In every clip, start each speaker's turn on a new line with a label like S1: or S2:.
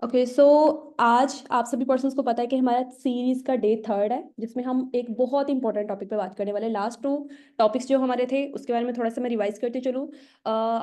S1: Okay so आज आप सभी पर्सन्स को पता है कि हमारा सीरीज का डे 3 है, जिसमें हम एक बहुत इंपॉर्टेंट टॉपिक पे बात करने वाले। लास्ट 2 टॉपिक्स जो हमारे थे उसके बारे में थोड़ा सा मैं रिवाइज करते चलूँ।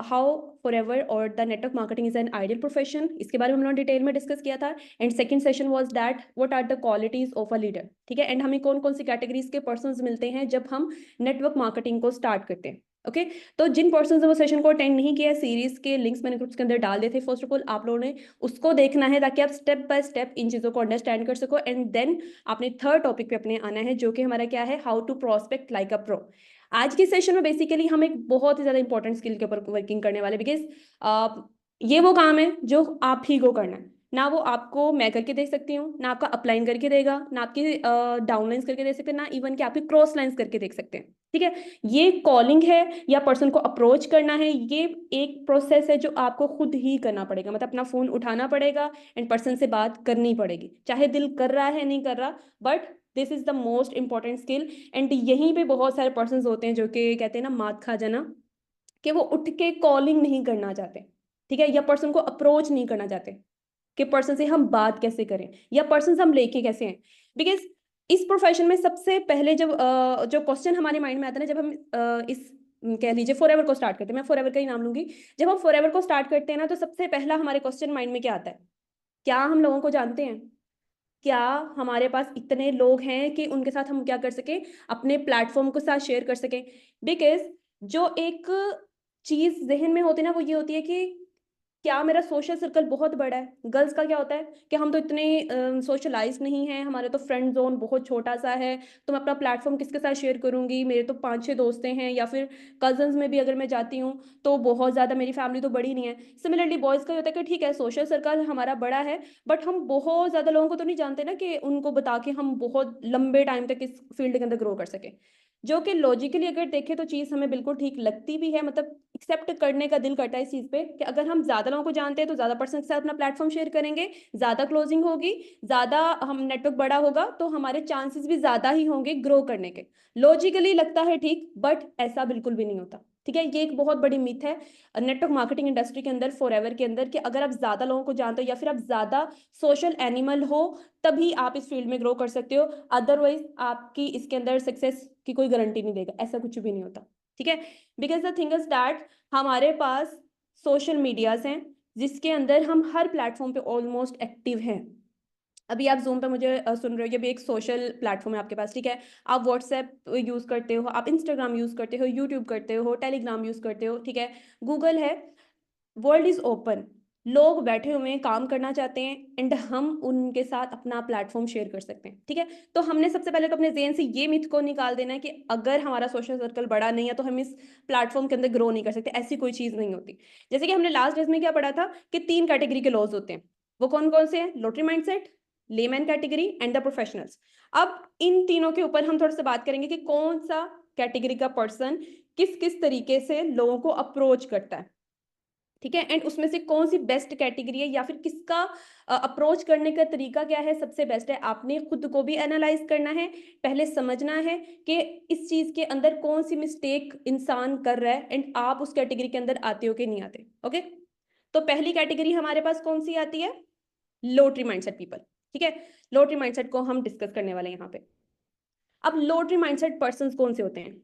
S1: हाउ फॉरएवर और the network marketing is an ideal profession, इसके बारे में हम लोगों ने डिटेल में डिस्कस किया था। And second session was that what are the qualities of a leader. ठीक है, एंड हमें कौन कौन सी कैटेगरीज के पर्सन्स मिलते हैं जब हम नेटवर्क मार्केटिंग को स्टार्ट करते हैं। ओके तो जिन पर्सन ने वो सेशन को अटेंड नहीं किया, सीरीज के लिंक्स मैंने ग्रुप्स के अंदर डाल दिए थे। फर्स्ट ऑफ ऑल आप लोगों ने उसको देखना है ताकि आप स्टेप बाय स्टेप इन चीज़ों को अंडरस्टैंड कर सको। एंड देन आपने थर्ड टॉपिक पे अपने आना है, जो कि हमारा क्या है, how to prospect like a pro. आज के सेशन में बेसिकली हम एक बहुत ही ज़्यादा इंपॉर्टेंट स्किल के ऊपर वर्किंग करने वाले, बिकॉज ये वो काम है जो आप ही को करना है। ना वो आपको मैं करके दे सकती हूँ, ना आपका अपलाइन करके देगा, ना आपकी डाउनलाइंस करके दे सकते हैं, ना इवन कि आपकी क्रॉस लाइंस करके देख सकते हैं। ठीक है, ये कॉलिंग है या पर्सन को अप्रोच करना है, ये एक प्रोसेस है जो आपको खुद ही करना पड़ेगा। मतलब अपना फोन उठाना पड़ेगा एंड पर्सन से बात करनी पड़ेगी, चाहे दिल कर रहा है नहीं कर रहा, but this is the most important skill. And यहीं पे बहुत सारे पर्सन होते हैं जो कि कहते हैं ना मात खा जाना, कि वो उठ के कॉलिंग नहीं करना चाहते। ठीक है, या पर्सन को अप्रोच नहीं करना चाहते कि पर्सन से हम बात कैसे करें या पर्सन हम लेके कैसे हैं। बिकॉज इस प्रोफेशन में सबसे पहले जब जो क्वेश्चन हमारे माइंड में आता है ना, जब हम इस कह लीजिए फॉरएवर को स्टार्ट करते हैं, मैं फॉरएवर का ही नाम लूंगी। जब हम फॉरएवर को स्टार्ट करते हैं ना, तो सबसे पहला हमारे क्वेश्चन माइंड में क्या आता है, क्या हम लोगों को जानते हैं, क्या हमारे पास इतने लोग हैं कि उनके साथ हम क्या कर सके, अपने प्लेटफॉर्म को साथ शेयर कर सके। बिकॉज जो एक चीज जहन में होती है ना, वो ये होती है कि क्या मेरा सोशल सर्कल बहुत बड़ा है। गर्ल्स का क्या होता है कि हम तो इतने सोशलाइज नहीं हैं, हमारे तो फ्रेंड जोन बहुत छोटा सा है, तो मैं अपना प्लेटफॉर्म किसके साथ शेयर करूंगी, मेरे तो 5-6 दोस्तें हैं, या फिर कजन्स में भी अगर मैं जाती हूँ तो बहुत ज़्यादा, मेरी फैमिली तो बड़ी नहीं है। सिमिलरली बॉयज़ का ये होता है कि ठीक है सोशल सर्कल हमारा बड़ा है, बट हम बहुत ज़्यादा लोगों को तो नहीं जानते ना कि उनको बता के हम बहुत लंबे टाइम तक इस फील्ड के अंदर ग्रो कर सके। जो कि लॉजिकली अगर देखें तो चीज़ हमें बिल्कुल ठीक लगती भी है, मतलब एक्सेप्ट करने का दिल करता है इस चीज़ पे कि अगर हम ज़्यादा लोगों को जानते हैं तो ज़्यादा पर्सन के साथ अपना प्लेटफॉर्म शेयर करेंगे, ज़्यादा क्लोजिंग होगी, ज़्यादा हम नेटवर्क बड़ा होगा, तो हमारे चांसेस भी ज़्यादा ही होंगे ग्रो करने के। लॉजिकली लगता है ठीक, बट ऐसा बिल्कुल भी नहीं होता। ठीक है, ये एक बहुत बड़ी मिथ है नेटवर्क मार्केटिंग इंडस्ट्री के अंदर, फॉरएवर के अंदर, कि अगर आप ज़्यादा लोगों को जानते हो या फिर आप ज़्यादा सोशल एनिमल हो तभी आप इस फील्ड में ग्रो कर सकते हो, अदरवाइज आपकी इसके अंदर सक्सेस की कोई गारंटी नहीं देगा, ऐसा कुछ भी नहीं होता। ठीक है, because the thing is that हमारे पास सोशल मीडियाज हैं जिसके अंदर हम हर प्लेटफॉर्म पे ऑलमोस्ट एक्टिव हैं। अभी आप जूम पे मुझे सुन रहे हो, ये भी एक सोशल प्लेटफॉर्म है आपके पास। ठीक है, आप व्हाट्सएप यूज़ करते हो, आप इंस्टाग्राम यूज़ करते हो, यूट्यूब करते हो, टेलीग्राम यूज़ करते हो, ठीक है, गूगल है। वर्ल्ड इज ओपन, लोग बैठे हुए हैं, काम करना चाहते हैं, एंड हम उनके साथ अपना प्लेटफॉर्म शेयर कर सकते हैं। ठीक है, तो हमने सबसे पहले तो अपने जेहन से ये मिथ को निकाल देना है कि अगर हमारा सोशल सर्कल बड़ा नहीं है तो हम इस प्लेटफॉर्म के अंदर ग्रो नहीं कर सकते। ऐसी कोई चीज़ नहीं होती। जैसे कि हमने लास्ट डेज में क्या पढ़ा था कि 3 कैटेगरी के लॉज होते हैं। वो कौन कौन से हैं? Lottery mindset, layman category and the professionals. अब इन तीनों के ऊपर हम थोड़ा सा बात करेंगे कि कौन सा कैटेगरी का पर्सन किस किस तरीके से लोगों को अप्रोच करता है। ठीक है, एंड उसमें से कौन सी बेस्ट कैटेगरी है या फिर किसका अप्रोच करने का तरीका क्या है सबसे बेस्ट है। आपने खुद को भी एनालाइज करना है, पहले समझना है कि इस चीज के अंदर कौन सी मिस्टेक इंसान कर रहा है, एंड आप उस कैटेगरी के अंदर आते हो कि नहीं आते। ओके, तो पहली कैटेगरी हमारे पास कौन सी आती है? Lottery mindset people. ठीक है, लोटरी माइंडसेट को हम डिस्कस करने वाले हैं यहाँ पे। अब लोटरी माइंडसेट पर्सन कौन से होते हैं?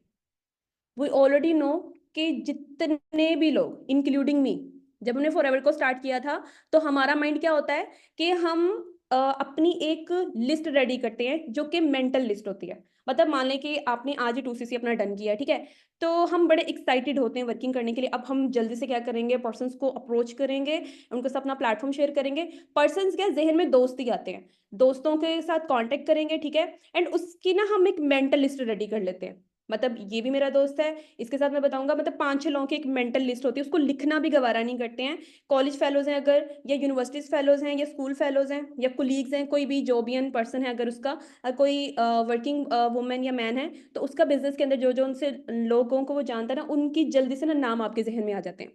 S1: वी ऑलरेडी नो कि जितने भी लोग इंक्लूडिंग मी, जब हमने फॉरएवर को स्टार्ट किया था तो हमारा माइंड क्या होता है कि हम अपनी एक लिस्ट रेडी करते हैं जो कि मेंटल लिस्ट होती है। मतलब मान लें कि आपने आज ही 2cc अपना डन किया है, ठीक है, तो हम बड़े एक्साइटेड होते हैं वर्किंग करने के लिए। अब हम जल्दी से क्या करेंगे, पर्सन्स को अप्रोच करेंगे, उनके साथ अपना प्लेटफॉर्म शेयर करेंगे। पर्सन्स क्या जहन में दोस्त ही आते हैं, दोस्तों के साथ कांटेक्ट करेंगे, ठीक है, एंड उसकी ना हम एक मेंटल लिस्ट रेडी कर लेते हैं। मतलब ये भी मेरा दोस्त है, इसके साथ मैं बताऊंगा, मतलब 5-6 लोगों की एक मेंटल लिस्ट होती है, उसको लिखना भी गवारा नहीं करते हैं। कॉलेज फेलोज हैं अगर, या यूनिवर्सिटीज फेलोज हैं, या स्कूल फेलोज हैं, या कुलीग्स हैं, कोई भी जॉबियन पर्सन है अगर उसका, कोई वर्किंग वुमेन या मैन है, तो उसका बिजनेस के अंदर जो जो उनसे लोगों को वो जानता है ना, उनकी जल्दी से ना नाम आपके जहन में आ जाते हैं।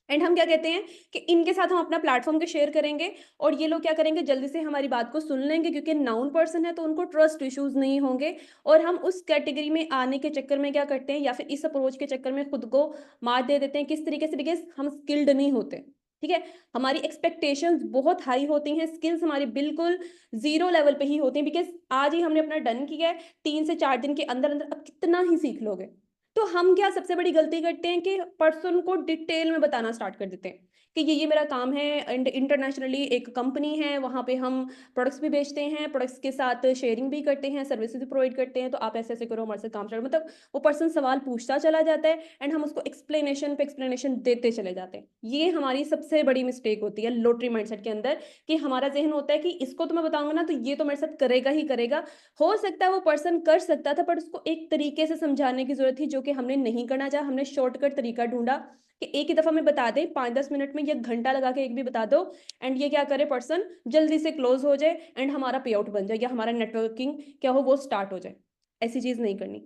S1: एंड हम क्या कहते हैं कि इनके साथ हम अपना प्लेटफॉर्म के शेयर करेंगे, और ये लोग क्या करेंगे, जल्दी से हमारी बात को सुन लेंगे, क्योंकि नाउन पर्सन है तो उनको ट्रस्ट इश्यूज नहीं होंगे। और हम उस कैटेगरी में आने के चक्कर में क्या करते हैं, या फिर इस अप्रोच के चक्कर में खुद को मार दे देते हैं। किस तरीके से? बिकॉज हम स्किल्ड नहीं होते। ठीक है, हमारी एक्सपेक्टेशंस बहुत हाई होती हैं, स्किल्स हमारी बिल्कुल जीरो लेवल पे ही होती हैं, बिकॉज आज ही हमने अपना डन किया है, 3 से 4 दिन के अंदर अंदर अब कितना ही सीख लोगे। तो हम क्या सबसे बड़ी गलती करते हैं कि पर्सन को डिटेल में बताना स्टार्ट कर देते हैं कि ये मेरा काम है, एंड इंटरनेशनली एक कंपनी है, वहाँ पे हम प्रोडक्ट्स भी बेचते हैं, प्रोडक्ट्स के साथ शेयरिंग भी करते हैं, सर्विसेज भी प्रोवाइड करते हैं, तो आप ऐसे ऐसे करो, हमारे साथ काम करो, मतलब वो पर्सन सवाल पूछता चला जाता है एंड हम उसको एक्सप्लेनेशन पे एक्सप्लेनेशन देते चले जाते हैं। ये हमारी सबसे बड़ी मिस्टेक होती है लोटरी माइंडसेट के अंदर, कि हमारा जहन होता है कि इसको तो मैं बताऊंगा ना तो ये तो मेरे साथ करेगा ही करेगा। हो सकता है वो पर्सन कर सकता था, पर उसको एक तरीके से समझाने की जरूरत थी जो कि हमने नहीं करना चाहा। हमने शॉर्टकट तरीका ढूंढा कि एक ही दफा में बता दे, 5-10 मिनट में, या घंटा लगा के एक भी बता दो, एंड ये क्या करे, पर्सन जल्दी से क्लोज हो जाए एंड हमारा पे आउट बन जाए या हमारा नेटवर्किंग क्या हो वो स्टार्ट हो जाए। ऐसी चीज नहीं करनी।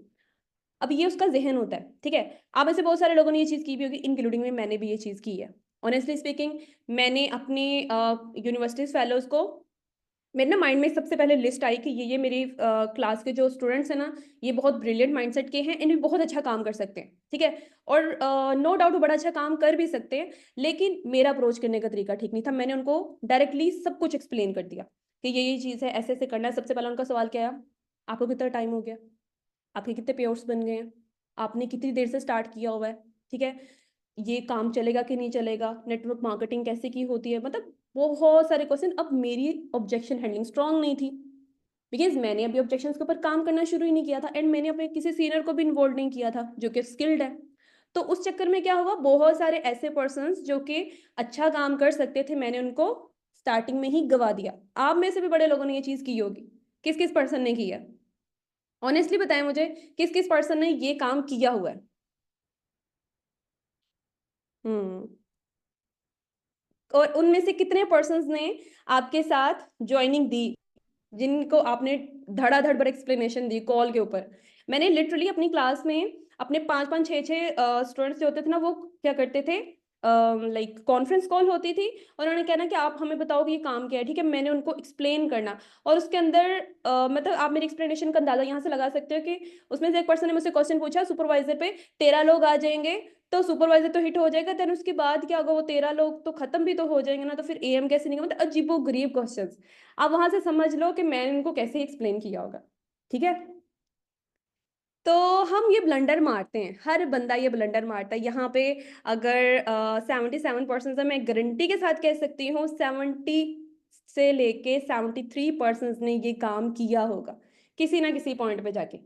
S1: अब ये उसका जहन होता है, ठीक है। आप में से बहुत सारे लोगों ने ये चीज़ की भी होगी, इंक्लूडिंग में, मैंने भी ये चीज़ की है। ऑनेस्टली स्पीकिंग, मैंने अपने यूनिवर्सिटीज फेलोज को, मेरे ना माइंड में सबसे पहले लिस्ट आई कि ये मेरी क्लास के जो स्टूडेंट्स हैं ना, ये बहुत ब्रिलियंट माइंडसेट के हैं, इनमें बहुत अच्छा काम कर सकते हैं, ठीक है। और नो डाउट वो बड़ा अच्छा काम कर भी सकते हैं, लेकिन मेरा अप्रोच करने का तरीका ठीक नहीं था। मैंने उनको डायरेक्टली सब कुछ एक्सप्लेन कर दिया कि ये चीज़ है, ऐसे ऐसे करना है। सबसे पहला उनका सवाल क्या है, आपको कितना टाइम हो गया, आपके कितने पेआउट्स बन गए हैं, आपने कितनी देर से स्टार्ट किया हुआ है, ठीक है, ये काम चलेगा कि नहीं चलेगा, नेटवर्क मार्केटिंग कैसे की होती है, मतलब बहुत सारे क्वेश्चन। अब मेरी ऑब्जेक्शन हैंडलिंग स्ट्रांग नहीं थी, बिकॉज मैंने अभी ऑब्जेक्शंस के ऊपर काम करना शुरू ही नहीं किया था, एंड मैंने अपने किसी सीनियर को भी इन्वॉल्व नहीं किया था जो कि स्किल्ड है। तो उस चक्कर में क्या हुआ, बहुत सारे ऐसे पर्सन जो कि अच्छा काम कर सकते थे, मैंने उनको स्टार्टिंग में ही गवा दिया। आप में से भी बड़े लोगों ने ये चीज की होगी। किस किस पर्सन ने की है, ऑनेस्टली बताएं मुझे, किस किस पर्सन ने ये काम किया हुआ है। हम्म। और उनमें से कितने पर्सन्स ने आपके साथ ज्वाइनिंग दी, जिनको आपने धड़ाधड़ पर एक्सप्लेनेशन दी कॉल के ऊपर। मैंने लिटरली अपनी क्लास में अपने 5-5 6-6 स्टूडेंट्स जो होते थे ना, वो क्या करते थे, लाइक कॉन्फ्रेंस कॉल होती थी और उन्होंने कहना कि आप हमें बताओ कि ये काम क्या है, ठीक है, मैंने उनको एक्सप्लेन करना। और उसके अंदर मतलब आप मेरी एक्सप्लेनेशन का अंदाजा यहाँ से लगा सकते हो कि उसमें से एक पर्सन ने मुझसे क्वेश्चन पूछा सुपरवाइजर पे, 13 लोग आ जाएंगे तो सुपरवाइजर तो हिट हो जाएगा, देन उसके बाद क्या होगा, वो 13 लोग तो खत्म भी तो हो जाएंगे ना, तो फिर एएम कैसे नहीं, मतलब अजीबो गरीब क्वेश्चन। आप वहां से समझ लो कि मैंने इनको कैसे एक्सप्लेन किया होगा, ठीक है। तो हम ये ब्लंडर मारते हैं, हर बंदा ये ब्लंडर मारता है यहाँ पे। अगर 77% मैं गारंटी के साथ कह सकती हूँ, 70 से लेके 73% ने ये काम किया होगा किसी ना किसी पॉइंट पे जाके।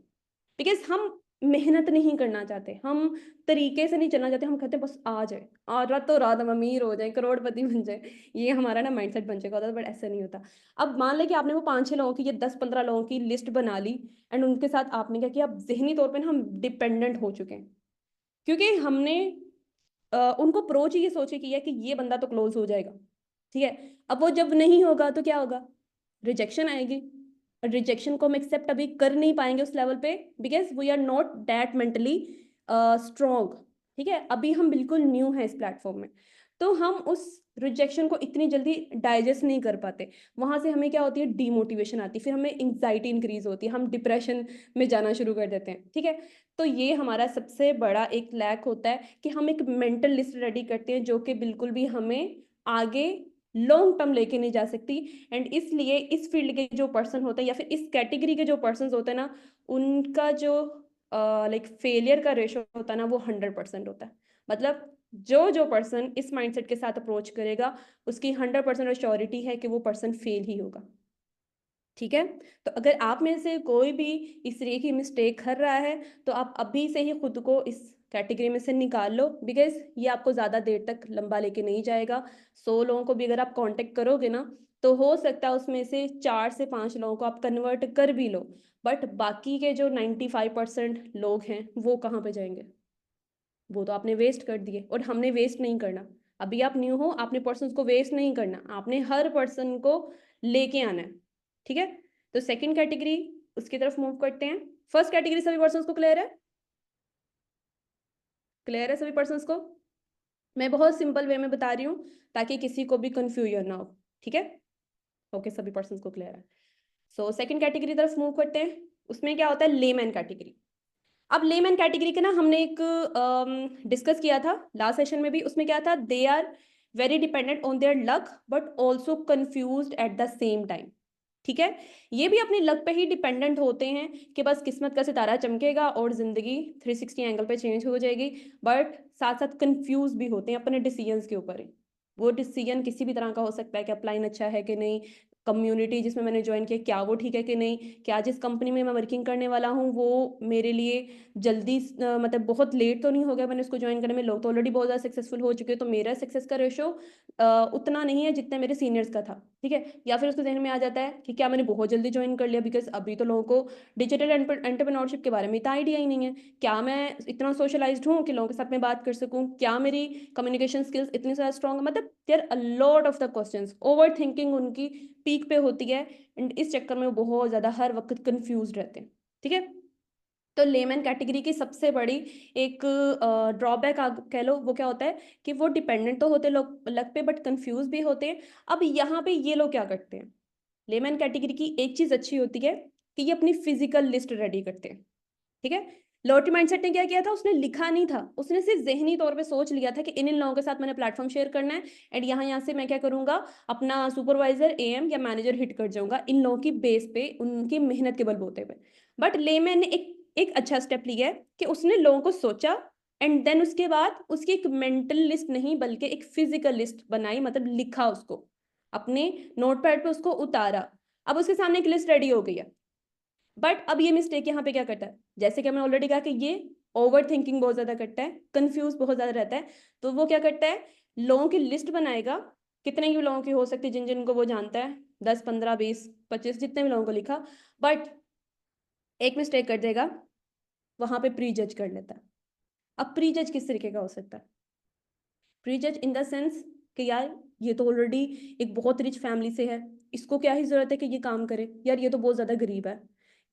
S1: बिकॉज हम मेहनत नहीं करना चाहते, हम तरीके से नहीं चलना चाहते, हम कहते हैं बस आ जाए, और रातों रात हम अमीर हो जाए, करोड़पति बन जाए, ये हमारा ना माइंडसेट बन चुका होता है, बट ऐसा नहीं होता। अब मान लें कि आपने वो 5-6 लोगों की या 10-15 लोगों की लिस्ट बना ली, एंड उनके साथ आपने क्या किया, अब जहनी तौर पर ना हम डिपेंडेंट हो चुके हैं, क्योंकि हमने उनको अप्रोच ही ये सोचे किया कि ये बंदा तो क्लोज हो जाएगा, ठीक है। अब वो जब नहीं होगा तो क्या होगा, रिजेक्शन आएगी। रिजेक्शन को हम एक्सेप्ट अभी कर नहीं पाएंगे उस लेवल पे, because we are not that mentally strong, ठीक है। अभी हम बिल्कुल न्यू हैं इस प्लेटफॉर्म में, तो हम उस रिजेक्शन को इतनी जल्दी डाइजेस्ट नहीं कर पाते। वहां से हमें क्या होती है, डीमोटिवेशन आती है, फिर हमें एंग्जाइटी इंक्रीज होती है, हम डिप्रेशन में जाना शुरू कर देते हैं, ठीक है। तो ये हमारा सबसे बड़ा एक लैक होता है कि हम एक मेंटल लिस्ट रेडी करते हैं जो कि बिल्कुल भी हमें आगे लॉन्ग टर्म लेके नहीं जा सकती। एंड इसलिए इस फील्ड के जो पर्सन होते हैं या फिर इस कैटेगरी के जो पर्सन होते हैं ना, उनका जो लाइक फेलियर का रेशो होता है ना, वो 100% होता है। मतलब जो जो पर्सन इस माइंडसेट के साथ अप्रोच करेगा, उसकी 100% श्योरिटी है कि वो पर्सन फेल ही होगा, ठीक है। तो अगर आप में से कोई भी इस तरह की मिस्टेक कर रहा है, तो आप अभी से ही खुद को इस कैटेगरी में से निकाल लो, बिकॉज ये आपको ज़्यादा देर तक लंबा लेके नहीं जाएगा। 100 लोगों को भी अगर आप कांटेक्ट करोगे ना, तो हो सकता है उसमें से 4 से 5 लोगों को आप कन्वर्ट कर भी लो, बट बाकी के जो 95% लोग हैं वो कहाँ पे जाएंगे, वो तो आपने वेस्ट कर दिए। और हमने वेस्ट नहीं करना, अभी आप न्यू हो, आपने पर्सन को वेस्ट नहीं करना, आपने हर पर्सन को लेके आना है, ठीक है। तो सेकंड कैटेगरी, उसकी तरफ मूव करते हैं। फर्स्ट कैटेगरी सभी पर्सन को क्लियर है, क्लियर है सभी पर्सन को। मैं बहुत सिंपल वे में बता रही हूँ ताकि किसी को भी कंफ्यूजन ना हो, ठीक है। ओके, सभी पर्सन को क्लियर है। सो सेकंड कैटेगरी तरफ मूव करते हैं। उसमें क्या होता है, लेमैन कैटेगरी। अब लेमैन कैटेगरी के ना हमने एक डिस्कस किया था लास्ट सेशन में भी। उसमें क्या था, they are very dependent on their luck but also confused at the same time. ठीक है, ये भी अपनी लक पे ही डिपेंडेंट होते हैं कि बस किस्मत का सितारा चमकेगा और जिंदगी 360 एंगल पे चेंज हो जाएगी, बट साथ साथ कंफ्यूज भी होते हैं अपने डिसीजंस के ऊपर ही। वो डिसीजन किसी भी तरह का हो सकता है कि अपलाइन अच्छा है कि नहीं, कम्युनिटी जिसमें मैंने ज्वाइन किया क्या वो ठीक है कि नहीं, क्या जिस कंपनी में मैं वर्किंग करने वाला हूँ वो मेरे लिए जल्दी मतलब बहुत लेट तो नहीं हो गया मैंने उसको ज्वाइन करने में, लोग तो ऑलरेडी बहुत ज़्यादा सक्सेसफुल हो चुके हैं, तो मेरा सक्सेस का रेशो उतना नहीं है जितना मेरे सीनियर्स का था। ठीक है, या फिर उसके ज़हन में आ जाता है कि क्या मैंने बहुत जल्दी ज्वाइन कर लिया, बिकॉज अभी तो लोगों को डिजिटल एंटरप्रेन्योरशिप के बारे में इतना आइडिया ही नहीं है। क्या मैं इतना सोशलाइज्ड हूँ कि लोगों के साथ में बात कर सकूँ, क्या मेरी कम्युनिकेशन स्किल्स इतनी ज़्यादा स्ट्रॉन्ग है, मतलब there a lot of the questions, over thinking उनकी पीक पे होती है, एंड इस चक्कर में वो बहुत ज़्यादा हर वक्त कंफ्यूज रहते हैं। ठीक है, तो लेमन कैटेगरी की सबसे बड़ी एक ड्रॉबैक कह लो, वो क्या होता है कि वो डिपेंडेंट तो होते लोग लक पे बट कंफ्यूज भी होते हैं। अब यहाँ पे ये लोग क्या करते हैं, लेमन कैटेगरी की एक चीज अच्छी होती है कि ये अपनी फिजिकल लिस्ट रेडी करते हैं। ठीक है, लॉटरी माइंडसेट ने क्या किया था, उसने लिखा नहीं था, उसने सिर्फ जहनी तौर पे सोच लिया था कि इन इन लोगों के साथ मैंने प्लेटफॉर्म शेयर करना है, एंड यहाँ यहाँ से मैं क्या करूंगा, अपना सुपरवाइजर एएम या मैनेजर हिट कर जाऊंगा इन लोगों की बेस पे, उनकी मेहनत के बलबूते पे। बट लेमैन ने एक एक अच्छा स्टेप लिया है कि उसने लोगों को सोचा, एंड देन उसके बाद उसकी एक मेंटल लिस्ट नहीं बल्कि एक फिजिकल लिस्ट बनाई, मतलब लिखा उसको अपने नोटपैड पे, उसको उतारा। अब उसके सामने एक लिस्ट रेडी हो गई है। बट अब ये मिस्टेक यहाँ पे क्या करता है, जैसे कि मैंने ऑलरेडी कहा कि ये ओवर थिंकिंग बहुत ज्यादा करता है, कंफ्यूज बहुत ज्यादा रहता है, तो वो क्या करता है, लोगों की लिस्ट बनाएगा, कितने भी लोगों की हो सकती है जिन जिनको वो जानता है, 10 15 20 25 जितने भी लोगों को लिखा, बट एक मिस्टेक कर देगा, वहां पे प्री जज कर लेता है। अब प्री जज किस तरीके का हो सकता है, प्री जज इन द सेंस कि यार ये तो ऑलरेडी एक बहुत रिच फैमिली से है, इसको क्या ही जरूरत है कि ये काम करे, यार ये तो बहुत ज्यादा गरीब है,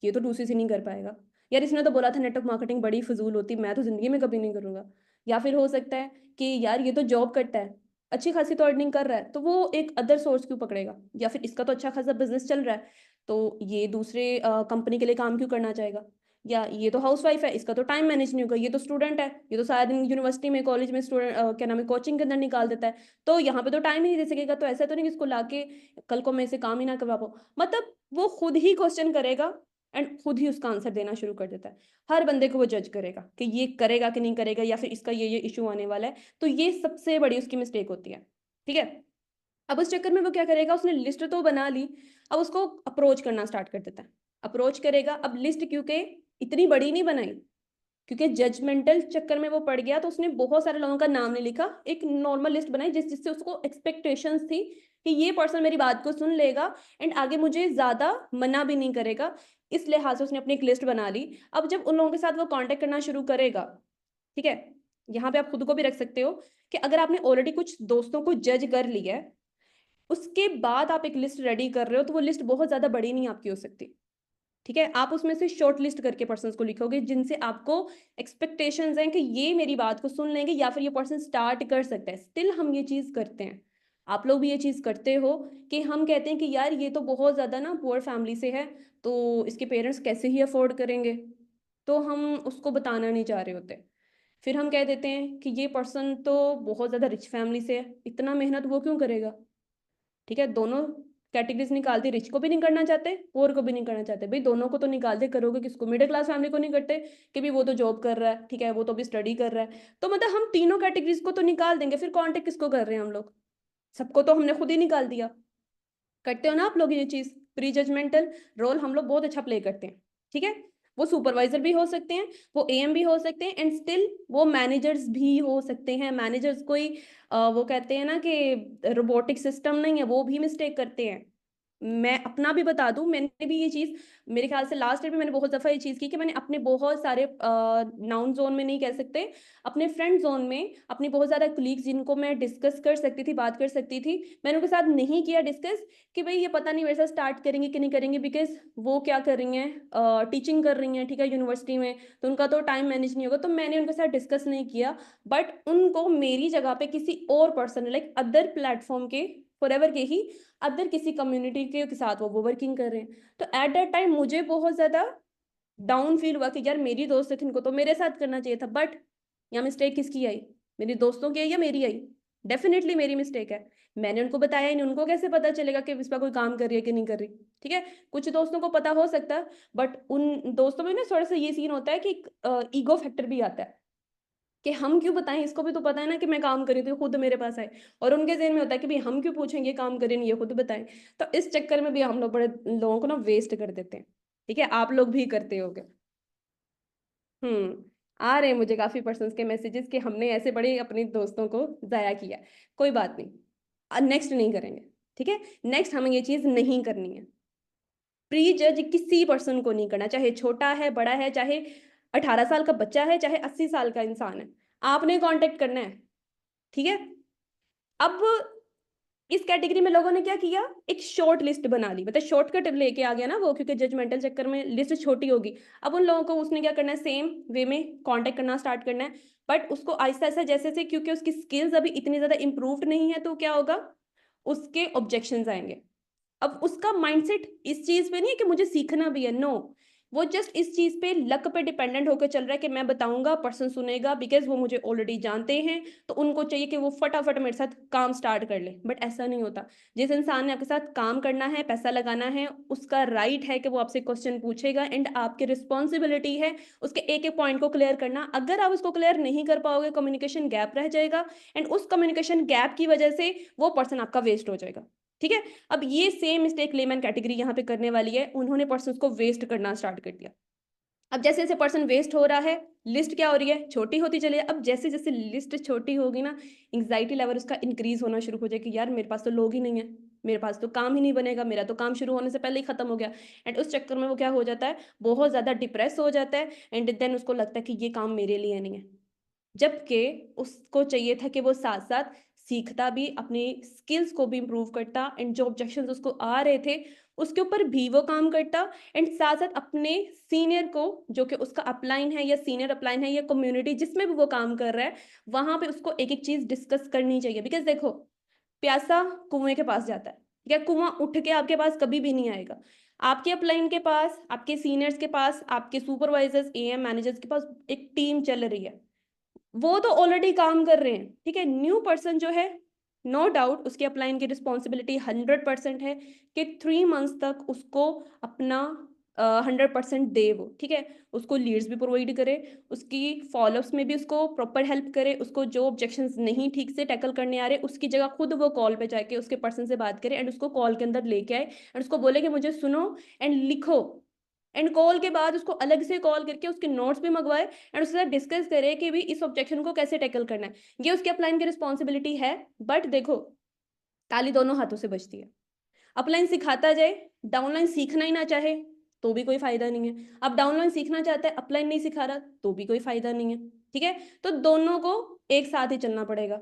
S1: ये तो दूसरी से नहीं कर पाएगा, यार इसने तो बोला था नेटवर्क मार्केटिंग बड़ी फजूल होती, मैं तो जिंदगी में कभी नहीं करूंगा। या फिर हो सकता है कि यार ये तो जॉब करता है, अच्छी खासी तो अर्निंग कर रहा है, तो वो एक अदर सोर्स क्यों पकड़ेगा, या फिर इसका तो अच्छा खासा बिजनेस चल रहा है, तो ये दूसरे कंपनी के लिए काम क्यों करना चाहेगा, या ये तो हाउसवाइफ है, इसका तो टाइम मैनेज नहीं होगा, ये तो स्टूडेंट है, ये तो सारा दिन यूनिवर्सिटी में कॉलेज में स्टूडेंट क्या नाम है कोचिंग के अंदर निकाल देता है, तो यहाँ पे तो टाइम ही नहीं दे सकेगा, तो ऐसा तो नहीं कि इसको लाके कल को मैं इसे काम ही ना करवा पाऊँ, मतलब वो खुद ही क्वेश्चन करेगा एंड खुद ही उसका आंसर देना शुरू कर देता है। हर बंदे को वो जज करेगा कि ये करेगा कि नहीं करेगा, या फिर इसका ये इशू आने वाला है, तो ये सबसे बड़ी उसकी मिस्टेक होती है। ठीक है, अब उस चक्कर में वो क्या करेगा, उसने लिस्ट तो बना ली, अब उसको अप्रोच करना स्टार्ट कर देता है, अप्रोच करेगा। अब लिस्ट क्योंकि इतनी बड़ी नहीं बनाई, क्योंकि जजमेंटल चक्कर में वो पड़ गया, तो उसने बहुत सारे लोगों का नाम नहीं लिखा, एक नॉर्मल लिस्ट बनाई जिससे उसको एक्सपेक्टेशंस थी कि ये पर्सन मेरी बात को सुन लेगा एंड आगे मुझे ज्यादा मना भी नहीं करेगा, इस लिहाज से उसने अपनी एक लिस्ट बना ली। अब जब उन लोगों के साथ वो कांटेक्ट करना शुरू करेगा, ठीक है, यहाँ पे आप खुद को भी रख सकते हो कि अगर आपने ऑलरेडी कुछ दोस्तों को जज कर लिया है, उसके बाद आप एक लिस्ट रेडी कर रहे हो, तो वो लिस्ट बहुत ज्यादा बड़ी नहीं आपकी हो सकती। ठीक है, आप उसमें से शॉर्ट लिस्ट करके पर्सन्स को लिखोगे जिनसे आपको एक्सपेक्टेशंस हैं कि ये मेरी बात को सुन लेंगे या फिर ये पर्सन स्टार्ट कर सकता है। स्टिल हम ये चीज करते हैं, आप लोग भी ये चीज करते हो कि हम कहते हैं कि यार ये तो बहुत ज्यादा ना पुअर फैमिली से है, तो इसके पेरेंट्स कैसे ही अफोर्ड करेंगे, तो हम उसको बताना नहीं चाह रहे होते। फिर हम कह देते हैं कि ये पर्सन तो बहुत ज्यादा रिच फैमिली से है, इतना मेहनत वो क्यों करेगा। ठीक है, दोनों कैटेगरीज निकाल दी, रिच को भी नहीं करना चाहते, पुअर को भी नहीं करना चाहते, भाई दोनों को तो निकाल दे, करोगे किसको, मिडिल क्लास फैमिली को नहीं करते कि भी वो तो जॉब कर रहा है, ठीक है वो तो भी स्टडी कर रहा है, तो मतलब हम तीनों कैटेगरीज को तो निकाल देंगे, फिर कांटेक्ट किसको कर रहे हैं हम लोग, सबको तो हमने खुद ही निकाल दिया। करते हो ना आप लोग ये चीज, प्री जजमेंटल रोल हम लोग बहुत अच्छा प्ले करते हैं। ठीक है, वो सुपरवाइजर भी हो सकते हैं, वो एएम भी हो सकते हैं, एंड स्टिल वो मैनेजर्स भी हो सकते हैं। मैनेजर्स कोई वो कहते हैं ना कि रोबोटिक सिस्टम नहीं है, वो भी मिस्टेक करते हैं। मैं अपना भी बता दूं, मैंने भी ये चीज, मेरे ख्याल से लास्ट ईयर में मैंने बहुत दफा ये चीज की कि मैंने अपने बहुत सारे नाउन जोन में नहीं कह सकते, अपने फ्रेंड जोन में अपनी बहुत ज्यादा कुलीग्स जिनको मैं डिस्कस कर सकती थी, बात कर सकती थी, मैंने उनके साथ नहीं किया डिस्कस कि भाई ये पता नहीं वैसा स्टार्ट करेंगे कि नहीं करेंगे, बिकॉज वो क्या कर रही हैं, टीचिंग कर रही हैं, ठीक है यूनिवर्सिटी में, तो उनका तो टाइम मैनेज नहीं होगा, तो मैंने उनके साथ डिस्कस नहीं किया। बट उनको मेरी जगह पे किसी और पर्सन लाइक अदर प्लेटफॉर्म के फॉरएवर के ही अदर किसी कम्युनिटी के साथ वो वर्किंग कर रहे हैं, तो एट दैट टाइम मुझे बहुत ज्यादा डाउन फील हुआ कि यार मेरी दोस्त थी, इनको तो मेरे साथ करना चाहिए था, बट यहाँ मिस्टेक किसकी आई, मेरी दोस्तों की आई या मेरी आई। डेफिनेटली मेरी मिस्टेक है, मैंने उनको बताया ही नहीं, उनको कैसे पता चलेगा कि इस पर कोई काम कर रही है कि नहीं कर रही। ठीक है, कुछ दोस्तों को पता हो सकता है, बट उन दोस्तों में ना थोड़ा सा ये सीन होता है कि ईगो फैक्टर भी आता है कि हम क्यों बताएं, इसको भी तो पता है ना कि मैं काम कर रही थी, खुद मेरे पास आए। और उनके ज़हन में होता है कि भाई हम क्यों पूछेंगे, काम करें नहीं, ये खुद बताएं। तो इस चक्कर में भी हम लोग बड़े लोगों को ना वेस्ट कर देते हैं। ठीक है, आप लोग भी करते होगे। आ रहे हैं मुझे काफ़ी पर्सन्स के मैसेजेस कि हमने ऐसे बड़े अपने दोस्तों को ज़ाया किया। कोई बात नहीं, नेक्स्ट नहीं करेंगे। ठीक है, नेक्स्ट हमें ये चीज़ नहीं करनी है। प्री जज किसी पर्सन को नहीं करना, चाहे छोटा है, बड़ा है, चाहे 18 साल का बच्चा है, चाहे 80 साल का इंसान है। आपने कांटेक्ट करना है। ठीक है, अब इस कैटेगरी में लोगों ने क्या किया, एक शॉर्ट लिस्ट बना ली, मतलब शॉर्टकट लेके आ गया ना वो, क्योंकि जजमेंटल चक्कर में लिस्ट छोटी होगी। अब उन लोगों को उसने क्या करना है, सेम वे में कांटेक्ट करना स्टार्ट करना है। बट उसको आहिस्ता आहिस्ता जैसे जैसे, क्योंकि उसकी स्किल्स अभी इतनी ज्यादा इंप्रूव्ड नहीं है, तो क्या होगा, उसके ऑब्जेक्शंस आएंगे। अब उसका माइंडसेट इस चीज पे नहीं है कि मुझे सीखना भी है, नो, वो जस्ट इस चीज पे, लक पे डिपेंडेंट होकर चल रहा है कि मैं बताऊंगा, पर्सन सुनेगा, बिकॉज वो मुझे ऑलरेडी जानते हैं, तो उनको चाहिए कि वो फटाफट मेरे साथ काम स्टार्ट कर ले। बट ऐसा नहीं होता। जिस इंसान ने आपके साथ काम करना है, पैसा लगाना है, उसका राइट है कि वो आपसे क्वेश्चन पूछेगा, एंड आपकी रिस्पॉन्सिबिलिटी है उसके एक एक पॉइंट को क्लियर करना। अगर आप उसको क्लियर नहीं कर पाओगे, कम्युनिकेशन गैप रह जाएगा, एंड उस कम्युनिकेशन गैप की वजह से वो पर्सन आपका वेस्ट हो जाएगा। ठीक है, अब ये सेम मिस्टेक लेमैन कैटेगरी यहाँ पे करने वाली है, उन्होंने पर्सन को वेस्ट करना स्टार्ट कर दिया। अब जैसे जैसे पर्सन वेस्ट हो रहा है, लिस्ट क्या हो रही है, छोटी होती चली है। अब जैसे जैसे लिस्ट छोटी होगी ना, एंग्जाइटी लेवल उसका इंक्रीज होना शुरू हो जाए कि यार मेरे पास तो लोग ही नहीं है, मेरे पास तो काम ही नहीं बनेगा, मेरा तो काम शुरू होने से पहले ही खत्म हो गया। एंड उस चक्कर में वो क्या हो जाता है, बहुत ज्यादा डिप्रेस हो जाता है, एंड देन उसको लगता है कि ये काम मेरे लिए नहीं है। जबकि उसको चाहिए था कि वो साथ साथ सीखता भी, अपनी स्किल्स को भी इम्प्रूव करता, एंड जो ऑब्जेक्शंस उसको आ रहे थे उसके ऊपर भी वो काम करता, एंड साथ साथ अपने सीनियर को, जो कि उसका अपलाइन है या सीनियर अपलाइन है या कम्युनिटी जिसमें भी वो काम कर रहा है, वहां पे उसको एक एक चीज डिस्कस करनी चाहिए। बिकॉज देखो, प्यासा कुएं के पास जाता है, या कुआं उठ के आपके पास कभी भी नहीं आएगा। आपके अपलाइन के पास, आपके सीनियर्स के पास, आपके सुपरवाइजर्स, एएम मैनेजर्स के पास एक टीम चल रही है, वो तो ऑलरेडी काम कर रहे हैं। ठीक है, न्यू पर्सन जो है, नो डाउट उसके अपलाइन की रिस्पॉन्सिबिलिटी 100% है कि 3 मंथ्स तक उसको अपना 100% दे वो। ठीक है, उसको लीड्स भी प्रोवाइड करे, उसकी फॉलोअप्स में भी उसको प्रॉपर हेल्प करे, उसको जो ऑब्जेक्शंस नहीं ठीक से टैकल करने आ रहे उसकी जगह खुद वो कॉल पे जाके उसके पर्सन से बात करे, एंड उसको कॉल के अंदर लेके आए, एंड उसको बोले कि मुझे सुनो एंड लिखो। एंड कॉल के बाद उसको अलग से कॉल करके उसके नोट्स भी मंगवाए, एंड उसके साथ डिस्कस करे कि भी इस ऑब्जेक्शन को कैसे टैकल करना है। ये उसके अपलाइन की रिस्पॉन्सिबिलिटी है। बट देखो, ताली दोनों हाथों से बजती है। अपलाइन सिखाता जाए, डाउनलाइन सीखना ही ना चाहे, तो भी कोई फायदा नहीं है। अब डाउनलाइन सीखना चाहता है, अपलाइन नहीं सिखा रहा, तो भी कोई फायदा नहीं है। ठीक है, तो दोनों को एक साथ ही चलना पड़ेगा।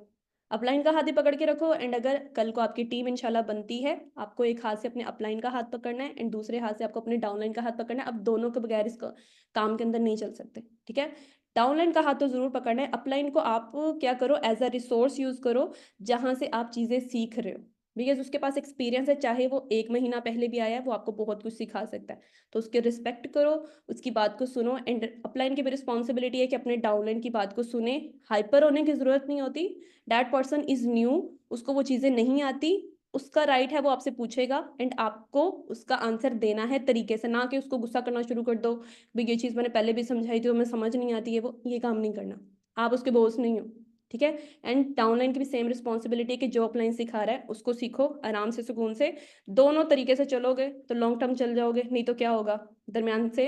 S1: अपलाइन का हाथ ही पकड़ के रखो, एंड अगर कल को आपकी टीम इंशाल्लाह बनती है, आपको एक हाथ से अपने अपलाइन का हाथ पकड़ना है, एंड दूसरे हाथ से आपको अपने डाउनलाइन का हाथ पकड़ना है। अब दोनों के बगैर इस काम के अंदर नहीं चल सकते। ठीक है, डाउनलाइन का हाथ तो जरूर पकड़ना है, अपलाइन को आप क्या करो, एज अ रिसोर्स यूज करो, जहां से आप चीजें सीख रहे हो। बिकॉज उसके पास एक्सपीरियंस है, चाहे वो 1 महीना पहले भी आया है, वो आपको बहुत कुछ सिखा सकता है। तो उसके रिस्पेक्ट करो, उसकी बात को सुनो, एंड अपलाइन की भी रिस्पॉन्सिबिलिटी है कि अपने डाउनलाइन की बात को सुने। हाइपर होने की जरूरत नहीं होती, दैट पर्सन इज न्यू, उसको वो चीजें नहीं आती, उसका राइट है, वो आपसे पूछेगा, एंड आपको उसका आंसर देना है तरीके से, ना कि उसको गुस्सा करना शुरू कर दो, भाई ये चीज मैंने पहले भी समझाई थी, वो मैं समझ नहीं आती है, वो ये काम नहीं करना। आप उसके बॉस नहीं हो। ठीक है, एंड डाउनलाइन की भी सेम रिस्पॉन्सिबिलिटी है कि जो अपलाइन सिखा रहा है उसको सीखो आराम से, सुकून से। दोनों तरीके से चलोगे तो लॉन्ग टर्म चल जाओगे, नहीं तो क्या होगा, दरमियान से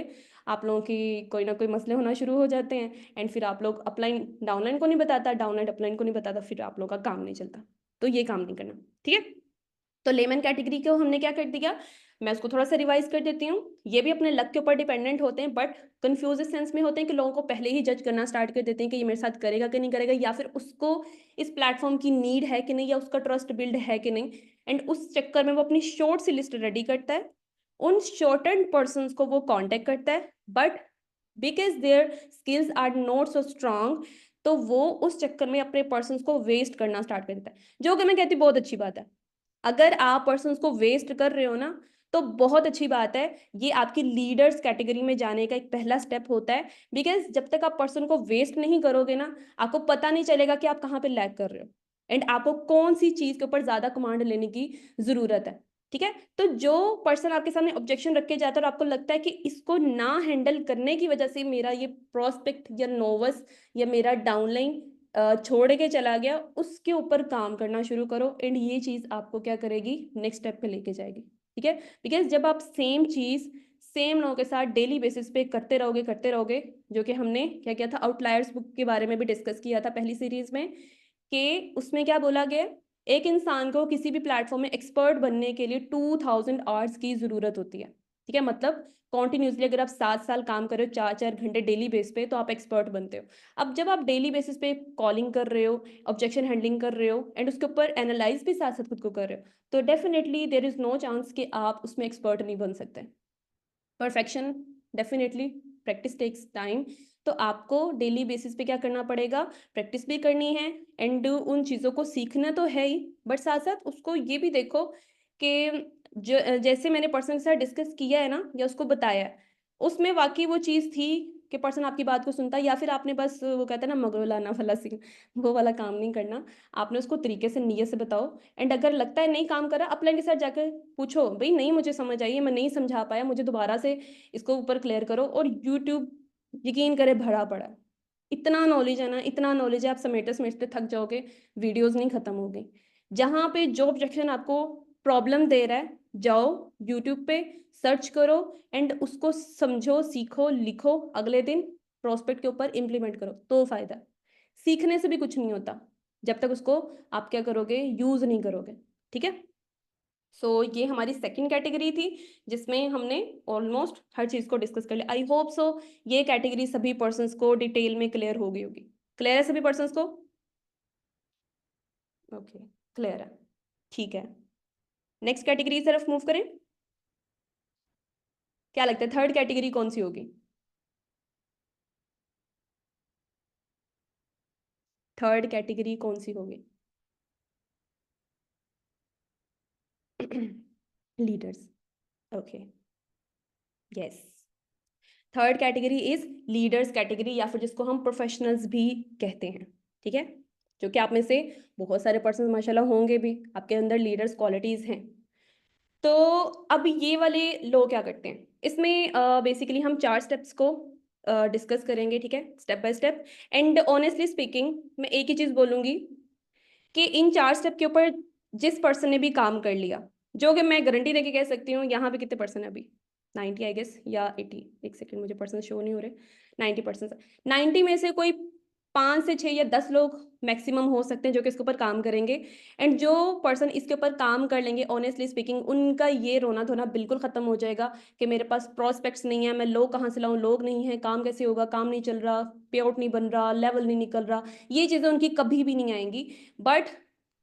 S1: आप लोगों की कोई ना कोई मसले होना शुरू हो जाते हैं, एंड फिर आप लोग, अपलाइन डाउनलाइन को नहीं बताता, डाउनलाइन अपलाइन को नहीं बताता, फिर आप लोगों का काम नहीं चलता। तो ये काम नहीं करना। ठीक है, तो लेमन कैटेगरी को हमने क्या कर दिया, मैं उसको थोड़ा सा रिवाइज कर देती हूँ। ये भी अपने लक के ऊपर डिपेंडेंट होते हैं, बट कंफ्यूज सेंस में होते हैं कि लोगों को पहले ही जज करना स्टार्ट कर देते हैं कि ये मेरे साथ करेगा कि नहीं करेगा, या फिर उसको इस प्लेटफॉर्म की नीड है कि नहीं, या उसका ट्रस्ट बिल्ड है कि नहीं। एंड उस चक्कर में वो अपनी शॉर्ट सी लिस्ट रेडी करता है, उन शॉर्टेंड पर्सन को वो कॉन्टेक्ट करता है, but because their skills are not so strong, तो वो उस चक्कर में अपने पर्सन को वेस्ट करना स्टार्ट कर देता है, जो कि मैं कहती हूँ बहुत अच्छी बात है। अगर आप पर्सन्स को वेस्ट कर रहे हो ना, तो बहुत अच्छी बात है, ये आपकी लीडर्स कैटेगरी में जाने का एक पहला स्टेप होता है। बिकॉज जब तक आप पर्सन को वेस्ट नहीं करोगे ना, आपको पता नहीं चलेगा कि आप कहाँ पे लैग कर रहे हो। एंड आपको कौन सी चीज के ऊपर ज्यादा कमांड लेने की जरूरत है। ठीक है, तो जो पर्सन आपके सामने ऑब्जेक्शन रख के जाता है और आपको लगता है कि इसको ना हैंडल करने की वजह से मेरा ये प्रोस्पेक्ट या नोवस या मेरा डाउनलाइन छोड़ के चला गया, उसके ऊपर काम करना शुरू करो एंड ये चीज आपको क्या करेगी, नेक्स्ट स्टेप पे लेके जाएगी। ठीक है, बिकॉज जब आप सेम चीज सेम लोगों के साथ डेली बेसिस पे करते रहोगे, जो कि हमने क्या किया था, आउटलायर्स बुक के बारे में भी डिस्कस किया था पहली सीरीज में, कि उसमें क्या बोला गया, एक इंसान को किसी भी प्लेटफॉर्म में एक्सपर्ट बनने के लिए 2000 आवर्स की जरूरत होती है। ठीक है, मतलब कॉन्टिन्यूसली अगर आप 7 साल काम कर रहे हो 4-4 घंटे डेली बेस पे, तो आप एक्सपर्ट बनते हो। अब जब आप डेली बेसिस पे कॉलिंग कर रहे हो, ऑब्जेक्शन हैंडलिंग कर रहे हो एंड उसके ऊपर एनालाइज भी साथ साथ खुद को कर रहे हो, तो definitely there is no chance कि आप उसमें एक्सपर्ट नहीं बन सकते। Perfection definitely, practice takes time, तो आपको डेली बेसिस पे क्या करना पड़ेगा, प्रैक्टिस भी करनी है एंड उन चीज़ों को सीखना तो है ही, बट साथ साथ उसको ये भी देखो कि जैसे मैंने पर्सन के साथ डिस्कस किया है ना या उसको बताया है, उसमें वाकई वो चीज़ थी कि पर्सन आपकी बात को सुनता है, या फिर आपने बस वो कहता है ना मगरलाना वाला सीन, वो वाला काम नहीं करना। आपने उसको तरीके से नीयत से बताओ एंड अगर लगता है नहीं काम कर रहा, अपलाइन के साथ जाकर पूछो, भाई नहीं मुझे समझ आई है, मैं नहीं समझा पाया, मुझे दोबारा से इसको ऊपर क्लियर करो। और यूट्यूब यकीन करे भरा पड़ा है, इतना नॉलेज है ना, इतना नॉलेज है, आप समेटते समेटते थक जाओगे, वीडियोस नहीं खत्म होगी। जहाँ पे जो ऑब्जेक्शन आपको प्रॉब्लम दे रहा है, जाओ यूट्यूब पे सर्च करो एंड उसको समझो, सीखो, लिखो, अगले दिन प्रोस्पेक्ट के ऊपर इम्प्लीमेंट करो, तो फायदा। सीखने से भी कुछ नहीं होता जब तक उसको आप क्या करोगे, यूज नहीं करोगे। ठीक है, सो ये हमारी सेकंड कैटेगरी थी जिसमें हमने ऑलमोस्ट हर चीज को डिस्कस कर लिया। आई होप सो ये कैटेगरी सभी पर्सन्स को डिटेल में क्लियर हो गई होगी। क्लियर है सभी पर्सन्स को? ओके, क्लियर है, ठीक है। नेक्स्ट कैटेगरी की तरफ मूव करें। क्या लगता है थर्ड कैटेगरी कौन सी होगी? थर्ड कैटेगरी कौन सी होगी? Leaders. Okay, yes, third category is leaders category, या फिर जिसको हम प्रोफेशनल्स भी कहते हैं। ठीक है, जो कि आप में से बहुत सारे पर्सन माशाल्लाह होंगे भी, आपके अंदर लीडर्स क्वालिटीज हैं। तो अब ये वाले लोग क्या करते हैं, इसमें बेसिकली हम 4 स्टेप्स को डिस्कस करेंगे। ठीक है, step by step. And honestly speaking मैं एक ही चीज बोलूंगी कि इन 4 स्टेप के ऊपर जिस पर्सन ने भी काम कर लिया, जो कि मैं गारंटी देके कह सकती हूँ, यहाँ पे कितने पर्सन है अभी, 90 आई गेस या 80, एक सेकंड मुझे पर्सन शो नहीं हो रहे, 90%। 90 में से कोई 5 से 6 या 10 लोग मैक्सिमम हो सकते हैं जो कि इसके ऊपर काम करेंगे। एंड जो पर्सन इसके ऊपर काम कर लेंगे, ऑनेस्टली स्पीकिंग उनका ये रोना धोना बिल्कुल खत्म हो जाएगा कि मेरे पास प्रोस्पेक्ट्स नहीं है, मैं लोग कहाँ से लाऊं, लोग नहीं है, काम कैसे होगा, काम नहीं चल रहा, पे आउट नहीं बन रहा, लेवल नहीं निकल रहा, ये चीज़ें उनकी कभी भी नहीं आएंगी। बट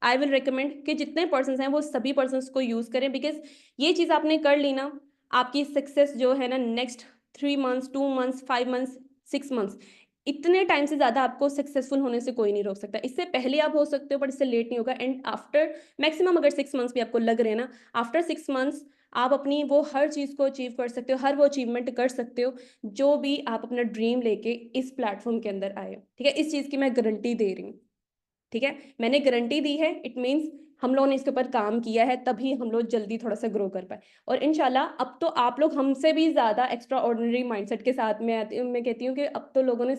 S1: आई विल रिकमेंड कि जितने पर्सन हैं वो सभी पर्सन को यूज करें, बिकॉज ये चीज आपने कर ली ना, आपकी सक्सेस जो है ना, next 3 months, 2 months, 5 months, 6 months, इतने टाइम से ज्यादा आपको सक्सेसफुल होने से कोई नहीं रोक सकता। इससे पहले आप हो सकते हो, बट इससे लेट नहीं होगा। एंड आफ्टर मैक्सिमम अगर 6 मंथ्स भी आपको लग रहे हैं ना, आफ्टर 6 मंथ्स आप अपनी वो हर चीज को अचीव कर सकते हो, हर वो अचीवमेंट कर सकते हो जो भी आप अपना ड्रीम लेके इस प्लेटफॉर्म के अंदर आए हो। ठीक है, इस चीज की मैं गारंटी दे रही हूँ। ठीक है, मैंने गारंटी दी है, इट मीन्स हम लोगों ने इसके ऊपर काम किया है, तभी हम लोग जल्दी थोड़ा सा ग्रो कर पाए। और इंशाल्लाह अब तो आप लोग हमसे भी ज्यादा एक्स्ट्रा ऑर्डिनरी माइंडसेट के साथ में आती हूँ। मैं कहती हूँ कि अब तो लोगों ने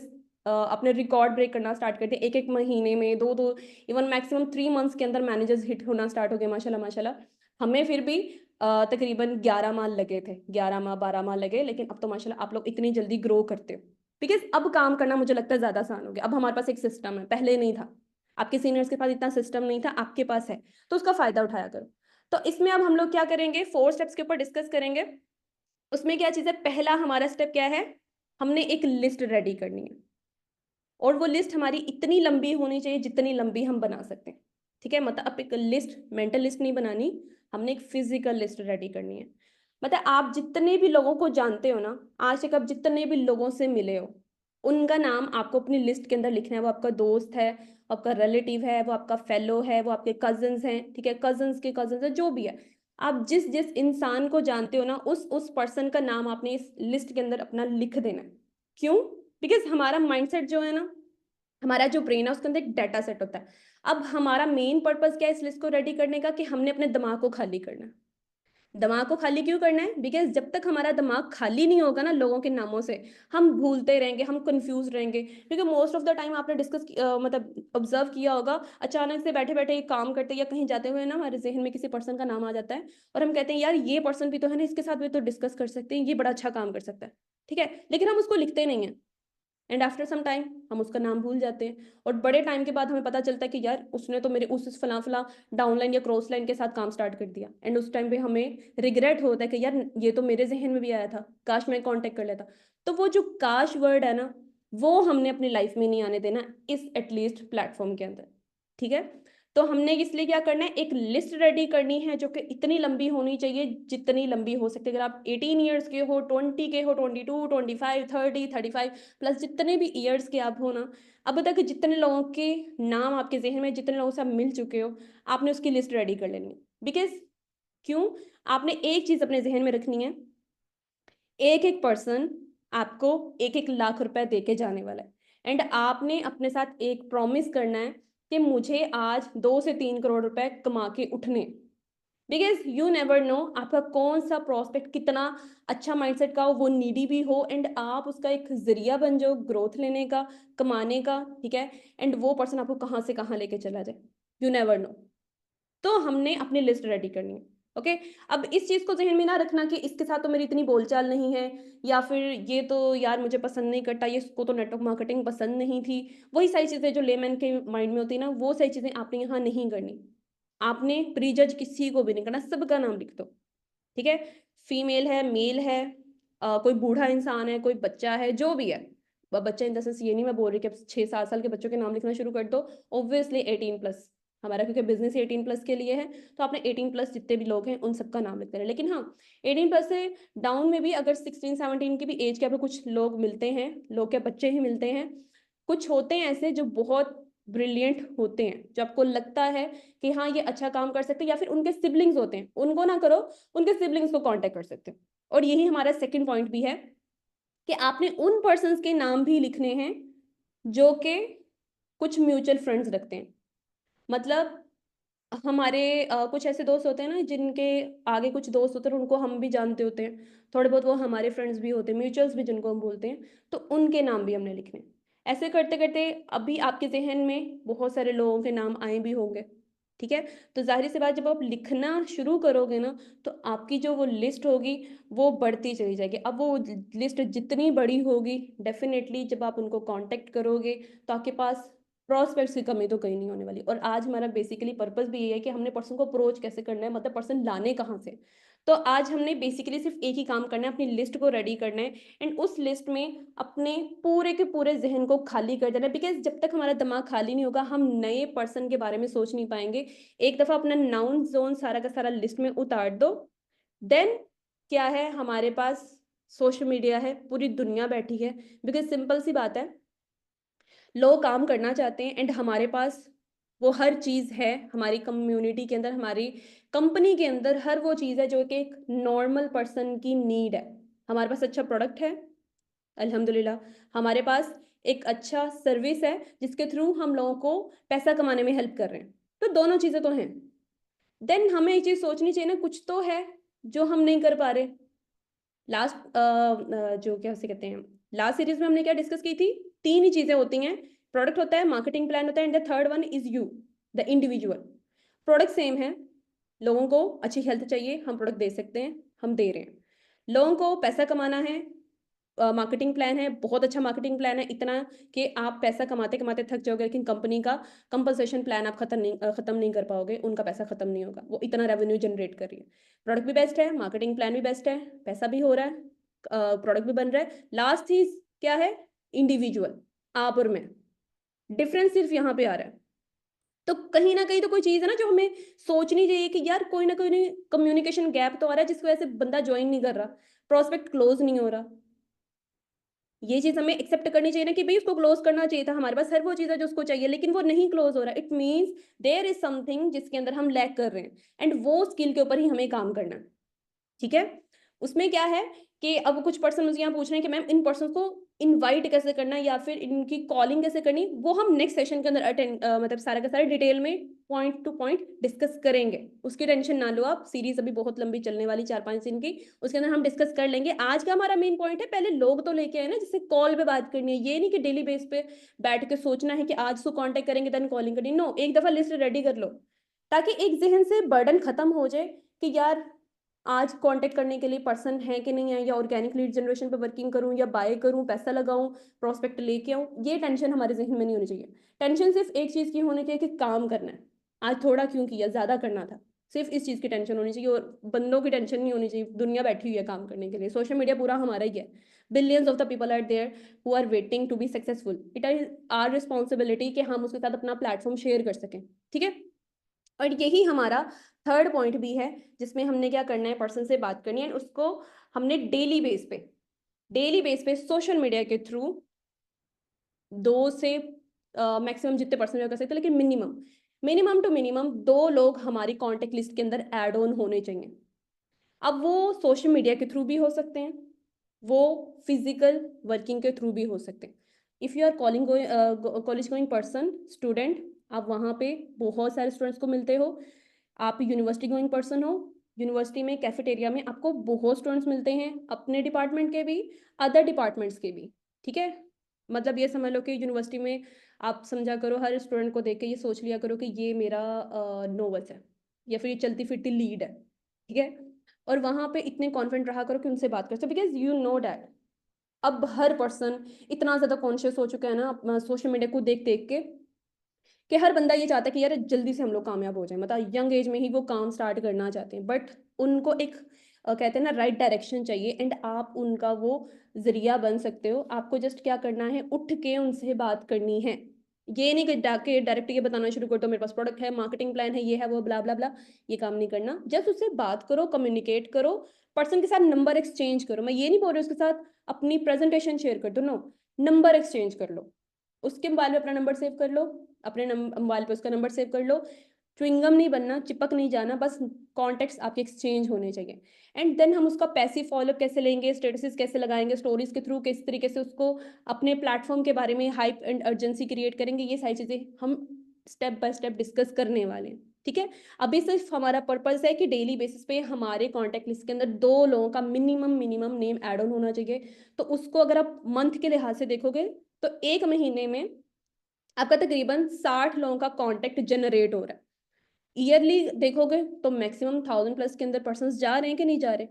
S1: अपने रिकॉर्ड ब्रेक करना स्टार्ट कर दिया, एक एक महीने में, दो दो, इवन मैक्सिमम 3 मंथ्स के अंदर मैनेजर्स हिट होना स्टार्ट हो गए, माशाल्लाह माशाल्लाह। हमें फिर भी तकरीबन 11 माह लगे थे, 11 माह 12 माह लगे, लेकिन अब तो माशाल्लाह आप लोग इतनी जल्दी ग्रो करते हो, बिकॉज अब काम करना मुझे लगता है ज्यादा आसान हो गया। अब हमारे पास एक सिस्टम है, पहले नहीं था। आपके सीनियर्स के पास इतना सिस्टम नहीं था, आपके पास है, तो उसका फायदा उठाया करो। तो इसमें अब हम लोग क्या करेंगे, 4 स्टेप्स के ऊपर डिस्कस करेंगे। उसमें क्या चीज़ है, पहला हमारा स्टेप क्या है, हमने एक लिस्ट रेडी करनी है, और वो लिस्ट हमारी इतनी लंबी होनी चाहिए जितनी लंबी हम बना सकते हैं। ठीक है, मतलब अब एक लिस्ट, मेंटल लिस्ट नहीं बनानी, हमने एक फिजिकल लिस्ट रेडी करनी है। मतलब आप जितने भी लोगों को जानते हो ना, आज तक आप जितने भी लोगों से मिले हो, उनका नाम आपको अपनी लिस्ट के अंदर लिखना है। वो आपका दोस्त है, आपका रिलेटिव है, वो आपका फेलो है, वो आपके कजन्स हैं, ठीक है, कजन्स के कजन्स है, जो भी है, आप जिस जिस इंसान को जानते हो ना, उस पर्सन का नाम आपने इस लिस्ट के अंदर अपना लिख देना है। क्यों? बिकॉज हमारा माइंडसेट जो है ना, हमारा जो ब्रेन है उसके अंदर एक डाटा सेट होता है। अब हमारा मेन पर्पस क्या है इस लिस्ट को रेडी करने का, कि हमने अपने दिमाग को खाली करना है। दिमाग को खाली क्यों करना है? बिकॉज जब तक हमारा दिमाग खाली नहीं होगा ना लोगों के नामों से, हम भूलते रहेंगे, हम कंफ्यूज रहेंगे। क्योंकि मोस्ट ऑफ द टाइम आपने मतलब ऑब्जर्व किया होगा, अचानक से बैठे बैठे एक काम करते या कहीं जाते हुए ना हमारे जहन में किसी पर्सन का नाम आ जाता है, और हम कहते हैं यार ये पर्सन भी तो है ना, इसके साथ भी तो डिस्कस कर सकते हैं, ये बड़ा अच्छा काम कर सकता है। ठीक है, लेकिन हम उसको लिखते नहीं है, एंड आफ्टर सम टाइम हम उसका नाम भूल जाते हैं, और बड़े टाइम के बाद हमें पता चलता है कि यार उसने तो मेरे उस फला फला डाउनलाइन या क्रॉस लाइन के साथ काम स्टार्ट कर दिया, एंड उस टाइम पे हमें रिग्रेट होता है कि यार ये तो मेरे जहन में भी आया था, काश मैं कांटेक्ट कर लेता। तो वो जो काश वर्ड है ना, वो हमने अपनी लाइफ में नहीं आने देना इस एटलीस्ट प्लेटफॉर्म के अंदर। ठीक है, तो हमने इसलिए क्या करना है, एक लिस्ट रेडी करनी है जो कि इतनी लंबी होनी चाहिए जितनी लंबी हो सकती है। अगर आप 18 ईयर्स के हो, 20 के हो, 22, 25, 30, 35 प्लस जितने भी ईयर्स के आप हो ना, अब तक जितने लोगों के नाम आपके जहन में, जितने लोगों से आप मिल चुके हो, आपने उसकी लिस्ट रेडी कर लेनी है। बिकॉज क्यों? आपने एक चीज अपने जहन में रखनी है, एक एक पर्सन आपको एक एक लाख रुपए दे के जाने वाला है, एंड आपने अपने साथ एक प्रॉमिस करना है कि मुझे आज 2 से 3 करोड़ रुपए कमा के उठने। बिकॉज यू नेवर नो आपका कौन सा प्रोस्पेक्ट कितना अच्छा माइंडसेट का हो, वो नीडी भी हो, एंड आप उसका एक जरिया बन जाओ ग्रोथ लेने का, कमाने का। ठीक है, एंड वो पर्सन आपको कहाँ से कहाँ लेके चला जाए, यू नेवर नो। तो हमने अपनी लिस्ट रेडी करनी है। ओके, अब इस चीज को जहन में ना रखना कि इसके साथ तो मेरी इतनी बोलचाल नहीं है, या फिर ये तो यार मुझे पसंद नहीं करता, ये इसको तो नेटवर्क मार्केटिंग पसंद नहीं थी। वही सारी चीजें जो लेमैन के माइंड में होती है ना, वो सारी चीजें आपने यहाँ नहीं करनी। आपने प्रीजज किसी को भी नहीं करना, सबका नाम लिख दो। ठीक है, फीमेल है, मेल है, कोई बूढ़ा इंसान है, कोई बच्चा है, जो भी है। बच्चा इन द सेंस ये नहीं मैं बोल रही कि अब 6-7 साल के बच्चों के नाम लिखना शुरू कर दो। ऑब्वियसली 18+ हमारा, क्योंकि बिजनेस 18+ के लिए है, तो आपने 18+ जितने भी लोग हैं उन सबका नाम लिखते हैं। लेकिन हाँ, 18+ से डाउन में भी अगर 16-17 की भी एज के आपको कुछ लोग मिलते हैं, लोग के बच्चे ही मिलते हैं, कुछ होते हैं ऐसे जो बहुत ब्रिलियंट होते हैं, जो आपको लगता है कि हाँ ये अच्छा काम कर सकते हैं, या फिर उनके सिबलिंग्स होते हैं, उनको ना करो, उनके सिबलिंग्स को कांटेक्ट कर सकते हैं। और यही हमारा सेकंड पॉइंट भी है कि आपने उन पर्सन्स के नाम भी लिखने हैं जो कि कुछ म्यूचुअल फ्रेंड्स रखते हैं। मतलब हमारे कुछ ऐसे दोस्त होते हैं ना जिनके आगे कुछ दोस्त होते हैं, उनको हम भी जानते होते हैं, थोड़े बहुत वो हमारे फ्रेंड्स भी होते हैं, म्यूचुअल्स भी जिनको हम बोलते हैं, तो उनके नाम भी हमने लिखने हैं। ऐसे करते करते अभी आपके जहन में बहुत सारे लोगों के नाम आए भी होंगे। ठीक है, तो जाहिर सी बात, जब आप लिखना शुरू करोगे ना, तो आपकी जो वो लिस्ट होगी वो बढ़ती चली जाएगी। अब वो लिस्ट जितनी बड़ी होगी, डेफिनेटली जब आप उनको कांटेक्ट करोगे तो आपके पास प्रॉस्पेक्ट्स की कमी तो कहीं नहीं होने वाली। और आज हमारा बेसिकली पर्पस भी ये है कि हमने पर्सन को अप्रोच कैसे करना है, मतलब पर्सन लाने कहाँ से। तो आज हमने बेसिकली सिर्फ एक ही काम करना है, अपनी लिस्ट को रेडी करना है, एंड उस लिस्ट में अपने पूरे के पूरे जहन को खाली कर देना है। बिकॉज जब तक हमारा दिमाग खाली नहीं होगा, हम नए पर्सन के बारे में सोच नहीं पाएंगे। एक दफा अपना नाउन जोन सारा का सारा लिस्ट में उतार दो, देन क्या है हमारे पास, सोशल मीडिया है, पूरी दुनिया बैठी है। बिकॉज सिंपल सी बात है, लोग काम करना चाहते हैं, एंड हमारे पास वो हर चीज़ है, हमारी कम्युनिटी के अंदर, हमारी कंपनी के अंदर हर वो चीज़ है जो कि एक नॉर्मल पर्सन की नीड है। हमारे पास अच्छा प्रोडक्ट है, अल्हम्दुलिल्लाह। हमारे पास एक अच्छा सर्विस है जिसके थ्रू हम लोगों को पैसा कमाने में हेल्प कर रहे हैं। तो दोनों चीज़ें तो हैं। देन हमें एक चीज़ सोचनी चाहिए ना, कुछ तो है जो हम नहीं कर पा रहे। लास्ट जो क्या उसे कहते हैं, लास्ट सीरीज में हमने क्या डिस्कस की थी? 3 ही चीजें होती हैं, प्रोडक्ट होता है, मार्केटिंग प्लान होता है, and the third one is you, the individual. Product same है, लोगों को अच्छी हेल्थ चाहिए, हम प्रोडक्ट दे सकते हैं, हम दे रहे हैं। लोगों को पैसा कमाना है, मार्केटिंग प्लान है, बहुत अच्छा मार्केटिंग प्लान है, इतना कि आप पैसा कमाते कमाते थक जाओगे, लेकिन कंपनी का कंपनसेशन प्लान आप खत्म नहीं कर पाओगे, उनका पैसा खत्म नहीं होगा, वो इतना रेवेन्यू जनरेट कर रही है। प्रोडक्ट भी बेस्ट है, मार्केटिंग प्लान भी बेस्ट है, पैसा भी हो रहा है, प्रोडक्ट भी बन रहा है। लास्ट चीज क्या है? इंडिविजुअल, आप और मैं। डिफरेंस सिर्फ यहाँ पे आ रहा है। तो कहीं ना कहीं तो कोई चीज है ना जो हमें सोचनी चाहिए कि यार कोई ना कोई कम्युनिकेशन गैप तो आ रहा है, जिसकी वजह से बंदा ज्वाइन नहीं कर रहा, प्रोस्पेक्ट क्लोज नहीं हो रहा। ये चीज हमें एक्सेप्ट करनी चाहिए ना कि भाई उसको क्लोज करना चाहिए था, हमारे पास हर वो चीज है जो उसको चाहिए, लेकिन वो नहीं क्लोज हो रहा। It means there is something जिसके अंदर हम लैक कर रहे हैं, एंड वो स्किल के ऊपर ही हमें काम करना है। ठीक है, उसमें क्या है कि अब कुछ पर्सन मुझे यहाँ पूछ रहे हैं कि मैम इन पर्सन को इनवाइट कैसे करना है या फिर इनकी कॉलिंग कैसे करनी, वो हम नेक्स्ट सेशन के अंदर अटेंड मतलब सारा का सारा डिटेल में पॉइंट टू पॉइंट डिस्कस करेंगे। उसकी टेंशन ना लो आप, सीरीज अभी बहुत लंबी चलने वाली 4-5 दिन की, उसके अंदर हम डिस्कस कर लेंगे। आज का हमारा मेन पॉइंट है पहले लोग तो लेके आए ना जिससे कॉल पे बात करनी है, ये नहीं कि डेली बेस पे बैठ के सोचना है कि आज उसको कांटेक्ट करेंगे देन कॉलिंग करनी, नो, एक दफा लिस्ट रेडी कर लो ताकि एक जहन से बर्डन खत्म हो जाए कि यार आज कांटेक्ट करने के लिए पर्सन है कि नहीं है, या ऑर्गेनिक लीड जनरेशन पे वर्किंग करूं या बाय करूं, पैसा लगाऊं, प्रोस्पेक्ट लेके आऊं, ये टेंशन हमारे जहन में नहीं होनी चाहिए। टेंशन सिर्फ एक चीज की होनी चाहिए कि काम करना है, आज थोड़ा क्यों किया, ज्यादा करना था, सिर्फ इस चीज की टेंशन होनी चाहिए और बंदों की टेंशन नहीं होनी चाहिए। दुनिया बैठी हुई है काम करने के लिए, सोशल मीडिया पूरा हमारा ही है, billions of the people are there who are waiting to be successful, it is our responsibility कि हम उसके साथ अपना प्लेटफॉर्म शेयर कर सकें। ठीक है, और यही हमारा थर्ड पॉइंट भी है जिसमें हमने क्या करना है, पर्सन से बात करनी है, उसको हमने डेली बेस पे सोशल मीडिया के थ्रू 2 से मैक्सिमम जितने पर्सन कर सकते हैं, लेकिन मिनिमम टू मिनिमम 2 लोग हमारी कॉन्टेक्ट लिस्ट के अंदर ऐड ऑन होने चाहिए। अब वो सोशल मीडिया के थ्रू भी हो सकते हैं, वो फिजिकल वर्किंग के थ्रू भी हो सकते हैं। If you are calling college going person student, आप वहाँ पे बहुत सारे स्टूडेंट्स को मिलते हो। आप यूनिवर्सिटी गोइंग पर्सन हो, यूनिवर्सिटी में कैफेटेरिया में आपको बहुत स्टूडेंट्स मिलते हैं, अपने डिपार्टमेंट के भी, अदर डिपार्टमेंट्स के भी। ठीक है, मतलब ये समझ लो कि यूनिवर्सिटी में आप समझा करो हर स्टूडेंट को देख के ये सोच लिया करो कि ये मेरा नोवस है या फिर ये चलती फिरती लीड है। ठीक है, और वहाँ पे इतने कॉन्फिडेंट रहा करो कि उनसे बात कर सकते, बिकॉज यू नो डैट अब हर पर्सन इतना ज़्यादा कॉन्शियस हो चुका है ना सोशल मीडिया को देख देख के, कि हर बंदा ये चाहता है कि यार जल्दी से हम लोग कामयाब हो जाए, मतलब यंग एज में ही वो काम स्टार्ट करना चाहते हैं, बट उनको एक कहते हैं ना राइट डायरेक्शन चाहिए, एंड आप उनका वो जरिया बन सकते हो। आपको जस्ट क्या करना है, उठ के उनसे बात करनी है। ये नहीं कि जाके डायरेक्ट ये बताना शुरू कर दो मेरे पास प्रोडक्ट है, मार्केटिंग प्लान है, ये है वो ब्ला ब्ला ब्ला, ये काम नहीं करना। जस्ट उससे बात करो, कम्युनिकेट करो, पर्सन के साथ नंबर एक्सचेंज करो। मैं ये नहीं बोल रही उसके साथ अपनी प्रेजेंटेशन शेयर कर दो, नो, नंबर एक्सचेंज कर लो, उसके मोबाइल में अपना नंबर सेव कर लो, अपने मोबाइल पे उसका नंबर सेव कर लो। च्युइंगम नहीं बनना, चिपक नहीं जाना, बस कॉन्टेक्ट्स आपके एक्सचेंज होने चाहिए। एंड देन हम उसका पैसिव फॉलोअप कैसे लेंगे, स्टेटसेस कैसे लगाएंगे, स्टोरीज के थ्रू किस तरीके से उसको अपने प्लेटफॉर्म के बारे में हाइप एंड अर्जेंसी क्रिएट करेंगे, ये सारी चीजें हम स्टेप बाय स्टेप डिस्कस करने वाले हैं। ठीक है, अभी सिर्फ हमारा पर्पस है कि डेली बेसिस पे हमारे कॉन्टैक्ट लिस्ट के अंदर 2 लोगों का मिनिमम नेम ऐड ऑन होना चाहिए। तो उसको अगर आप मंथ के लिहाज से देखोगे तो 1 महीने में आपका तकरीबन 60 लोगों का कांटेक्ट जनरेट हो रहा है। ईयरली देखोगे तो मैक्सिमम 1000 प्लस के अंदर पर्सन्स जा रहे हैं कि नहीं जा रहे,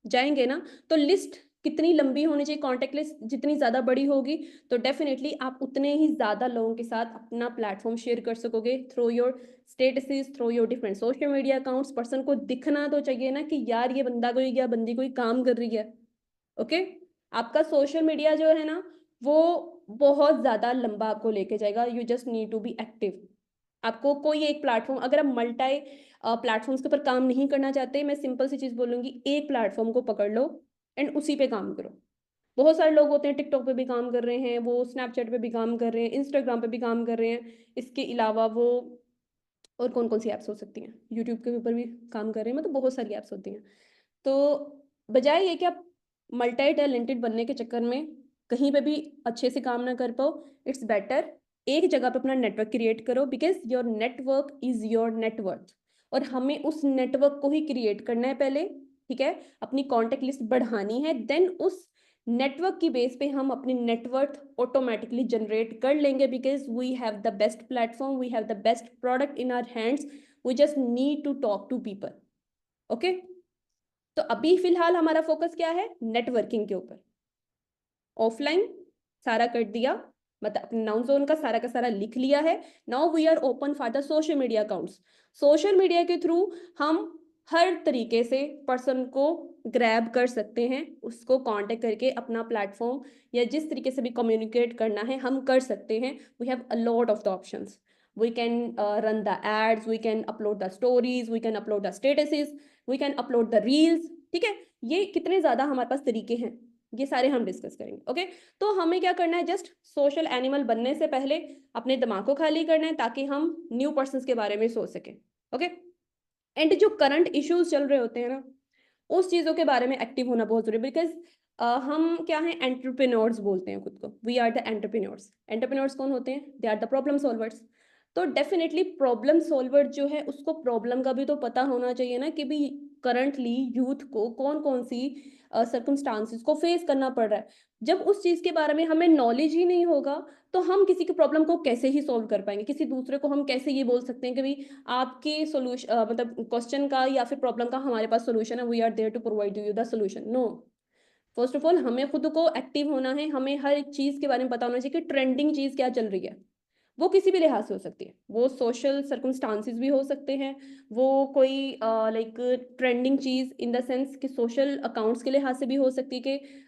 S1: जाएंगे ना। तो लिस्ट कितनी लंबी होनी चाहिए, कांटेक्ट लिस्ट जितनी ज्यादा बड़ी होगी तो डेफिनेटली आप उतने ही ज्यादा लोगों के साथ अपना प्लेटफॉर्म शेयर कर सकोगे through your statuses, through your different social media accounts. Person को दिखना तो चाहिए ना कि यार ये बंदा कोई या बंदी कोई काम कर रही है। ओके, आपका सोशल मीडिया जो है ना वो बहुत ज्यादा लंबा आपको लेके जाएगा, you just need to be active. आपको कोई एक प्लेटफॉर्म, अगर आप मल्टी प्लेटफॉर्म्स के ऊपर काम नहीं करना चाहते, मैं सिंपल सी चीज बोलूंगी, एक प्लेटफॉर्म को पकड़ लो एंड उसी पे काम करो। बहुत सारे लोग होते हैं टिकटॉक पे भी काम कर रहे हैं, वो स्नैपचैट पे भी काम कर रहे हैं, इंस्टाग्राम पे भी काम कर रहे हैं, इसके अलावा वो और कौन कौन सी ऐप्स हो सकती हैं, यूट्यूब के ऊपर भी काम कर रहे हैं, मतलब बहुत सारी ऐप्स होती हैं। तो बजाय ये कि आप मल्टी टैलेंटेड बनने के चक्कर में कहीं पे भी अच्छे से काम ना कर पाओ, इट्स बेटर एक जगह पे अपना नेटवर्क क्रिएट करो, because your network is your net worth. और हमें उस नेटवर्क को ही क्रिएट करना है पहले। ठीक है, अपनी कॉन्टेक्ट लिस्ट बढ़ानी है, देन उस नेटवर्क की बेस पे हम अपनी नेटवर्थ ऑटोमेटिकली जनरेट कर लेंगे, because we have the best platform, we have the best product in our hands, we just need to talk to people. Okay, तो अभी फिलहाल हमारा फोकस क्या है, नेटवर्किंग के ऊपर। ऑफलाइन सारा कर दिया, मतलब अपने नाउन जोन का सारा लिख लिया है। Now we are open for the social media accounts. Social media के थ्रू हम हर तरीके से पर्सन को ग्रैब कर सकते हैं, उसको कांटेक्ट करके अपना प्लेटफॉर्म या जिस तरीके से भी कम्युनिकेट करना है हम कर सकते हैं। We have a lot of the options, we can run the ads, we can upload the stories, we can upload the statuses, we can upload the reels। ठीक है, ये कितने ज्यादा हमारे पास तरीके हैं, ये सारे हम डिस्कस करेंगे। ओके, तो हमें क्या करना है, जस्ट सोशल एनिमल बनने से पहले अपने दिमाग को खाली करना है ताकि हम न्यू पर्सन के बारे में सोच सकें। ओके, एंड जो करंट इश्यूज चल रहे होते हैं ना, उस चीज़ों के बारे में एक्टिव होना बहुत ज़रूरी है, बिकॉज़ हम क्या हैं, एंटरप्रेन्योर्स बोलते हैं खुद को, we are the entrepreneurs. Entrepreneurs कौन होते हैं? They are the problem solvers. तो डेफिनिटली प्रॉब्लम सॉल्वर जो है उसको प्रॉब्लम का भी तो पता होना चाहिए ना, कि भी करंटली यूथ को कौन-कौन सी सर्कमस्टांसेस को फेस करना पड़ रहा है। जब उस चीज़ के बारे में हमें नॉलेज ही नहीं होगा, तो हम किसी की प्रॉब्लम को कैसे ही सॉल्व कर पाएँगे? किसी दूसरे को हम कैसे ये बोल सकते हैं कि भई आपके मतलब क्वेश्चन का या फिर प्रॉब्लम का हमारे पास सॉल्यूशन है, we are there to provide you the solution. No, first of all हमें खुद को एक्टिव होना है, हमें हर एक चीज़ के बारे में पता होना चाहिए कि ट्रेंडिंग चीज़ क्या चल रही है। वो किसी भी लिहाज से हो सकती है, वो सोशल सर्कमस्टांसेस भी हो सकते हैं, वो कोई like trending cheese in the sense कि सोशल अकाउंट्स के लिहाज से भी हो सकती है कि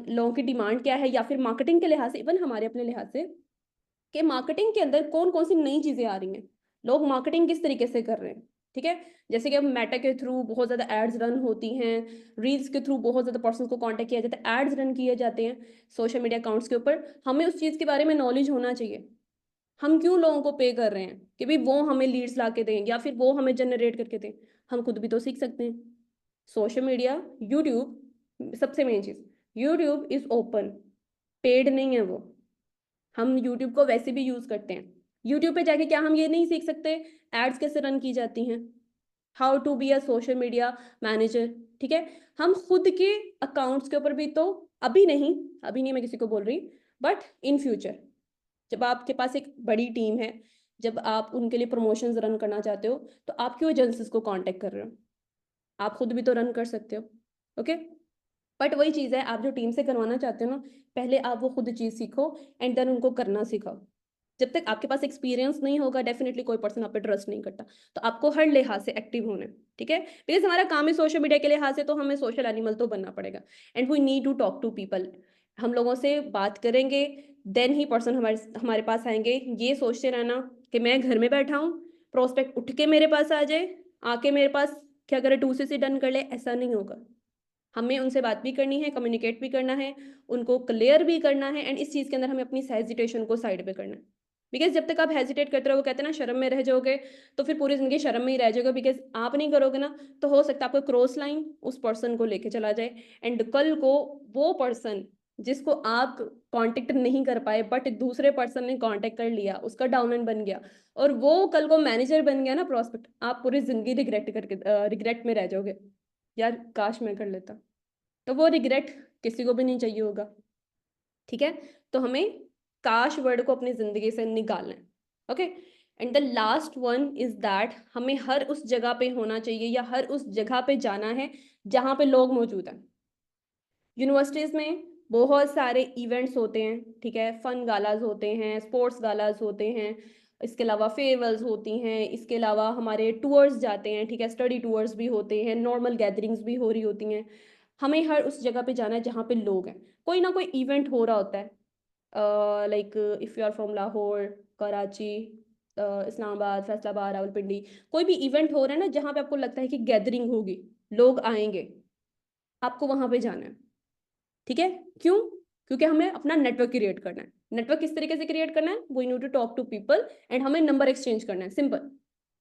S1: लोगों की डिमांड क्या है, या फिर मार्केटिंग के लिहाज से, इवन हमारे अपने लिहाज से, कि मार्केटिंग के अंदर कौन-कौन सी नई चीज़ें आ रही हैं। लोग मार्केटिंग किस तरीके से कर रहे हैं, ठीक है? जैसे कि अब मेटा के थ्रू बहुत ज़्यादा एड्स रन होती हैं, रील्स के थ्रू बहुत ज़्यादा पर्सन्स को कॉन्टैक्ट किया जाता है, एड्स रन किए जाते हैं सोशल मीडिया अकाउंट्स के ऊपर। हमें उस चीज़ के बारे में नॉलेज होना चाहिए। हम क्यों लोगों को पे कर रहे हैं कि भई वो हमें लीड्स ला के दें या फिर वो हमें जनरेट करके दें। हम खुद भी तो सीख सकते हैं। सोशल मीडिया, यूट्यूब सबसे main cheese, YouTube is open, paid नहीं है वो। हम यूट्यूब को वैसे भी यूज़ करते हैं। यूट्यूब पे जाके क्या हम ये नहीं सीख सकते एड्स कैसे रन की जाती हैं? How to be a social media manager, ठीक है? हम खुद के अकाउंट्स के ऊपर भी तो अभी नहीं मैं किसी को बोल रही, बट इन फ्यूचर जब आपके पास एक बड़ी टीम है, जब आप उनके लिए प्रमोशंस रन करना चाहते हो, तो आप क्यों एजेंसीज़ को कॉन्टैक्ट कर रहे हो? आप खुद भी तो रन कर सकते हो, ओके? बट वही चीज़ है, आप जो टीम से करवाना चाहते हो ना, पहले आप वो खुद चीज़ सीखो एंड देन उनको करना सिखाओ। जब तक आपके पास एक्सपीरियंस नहीं होगा, डेफिनिटली कोई पर्सन आप पे ट्रस्ट नहीं करता। तो आपको हर लिहाज से एक्टिव होना है, ठीक है? बिकॉज़ हमारा काम है सोशल मीडिया के लिहाज से, तो हमें सोशल एनिमल तो बनना पड़ेगा and we need to talk to people. हम लोगों से बात करेंगे, देन ही पर्सन हमारे हमारे पास आएँगे। ये सोचते रहना कि मैं घर में बैठा हूँ, प्रोस्पेक्ट उठ के मेरे पास आ जाए, आके मेरे पास क्या करे, 2 CC डन कर ले, ऐसा नहीं होगा। हमें उनसे बात भी करनी है, कम्युनिकेट भी करना है, उनको क्लियर भी करना है एंड इस चीज़ के अंदर हमें अपनी हेजिटेशन को साइड पे करना है। बिकॉज़ जब तक आप हेजिटेट करते रहोगे, कहते हैं ना शर्म में रह जाओगे, तो फिर पूरी ज़िंदगी शर्म में ही रह जाओगे। बिकॉज़ आप नहीं करोगे ना, तो हो सकता है आपका क्रॉस लाइन उस पर्सन को लेके चला जाए एंड कल को वो पर्सन जिसको आप कॉन्टैक्ट नहीं कर पाए बट दूसरे पर्सन ने कॉन्टैक्ट कर लिया, उसका डाउनलाइन बन गया और वो कल को मैनेजर बन गया ना प्रॉस्पेक्ट, आप पूरी ज़िंदगी रिग्रेट में रह जाओगे। यार काश मैं कर लेता। तो वो रिग्रेट किसी को भी नहीं चाहिए होगा, ठीक है? तो हमें काश वर्ड को अपनी ज़िंदगी से निकालना है, okay? And the last one is that हमें हर उस जगह पे होना चाहिए या हर उस जगह पे जाना है, जहाँ पे लोग मौजूद हैं। यूनिवर्सिटीज़ में बहुत सारे इवेंट्स होते हैं, ठीक है? फन गालाज़ होते हैं, स्पोर्ट्स गालाज़ होते हैं, इसके अलावा फेयरवेल्स होती हैं, इसके अलावा हमारे टूर्स जाते हैं, ठीक है? स्टडी टूर्स भी होते हैं, नॉर्मल गैदरिंग्स भी हो रही होती हैं। हमें हर उस जगह पे जाना है जहाँ पे लोग हैं। कोई ना कोई इवेंट हो रहा होता है, like if you are from Lahore, Karachi, Islamabad, Faisalabad, Rawalpindi, कोई भी इवेंट हो रहा है ना जहाँ पे आपको लगता है कि गैदरिंग होगी, लोग आएँगे, आपको वहाँ पे जाना है। ठीक है? क्यों? क्योंकि हमें अपना नेटवर्क क्रिएट करना है। नेटवर्क किस तरीके से क्रिएट करना है? We need to talk to people and हमें नंबर एक्सचेंज करना है, सिंपल।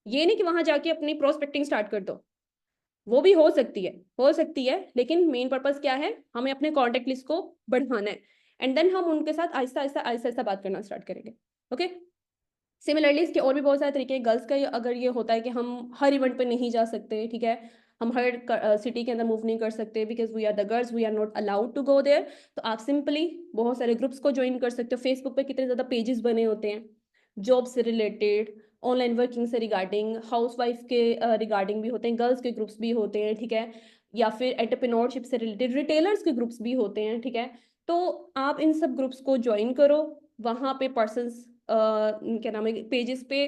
S1: ये नहीं कि वहाँ जाके अपनी प्रोस्पेक्टिंग स्टार्ट कर दो। वो भी हो सकती है, लेकिन मेन पर्पज़ क्या है? हमें अपने कॉन्टैक्ट लिस्ट को बढ़ाना है एंड देन हम उनके साथ आहिस्ता-आहिस्ता बात करना स्टार्ट करेंगे। ओके? सिमिलरली इसके और भी बहुत सारे तरीके हैं। गर्ल्स का ये अगर ये होता है कि हम हर इवेंट पे नहीं जा सकते, ठीक है? हम हर सिटी के अंदर मूव नहीं कर सकते because we are the girls, we are not allowed to go there. तो आप सिंपली बहुत सारे ग्रुप्स को जॉइन कर सकते हो। फेसबुक पे कितने ज़्यादा पेजेस बने होते हैं, जॉब से रिलेटेड, ऑनलाइन वर्किंग से रिगार्डिंग, हाउसवाइफ के रिगार्डिंग भी होते हैं, गर्ल्स के ग्रुप्स भी होते हैं, ठीक है? या फिर एंटरप्रेन्योरशिप से रिलेटेड रिटेलर्स के ग्रुप्स भी होते हैं, ठीक है? तो आप इन सब ग्रुप्स को जॉइन करो, वहाँ पे पर्सन्स क्या नाम है, पेजेस पे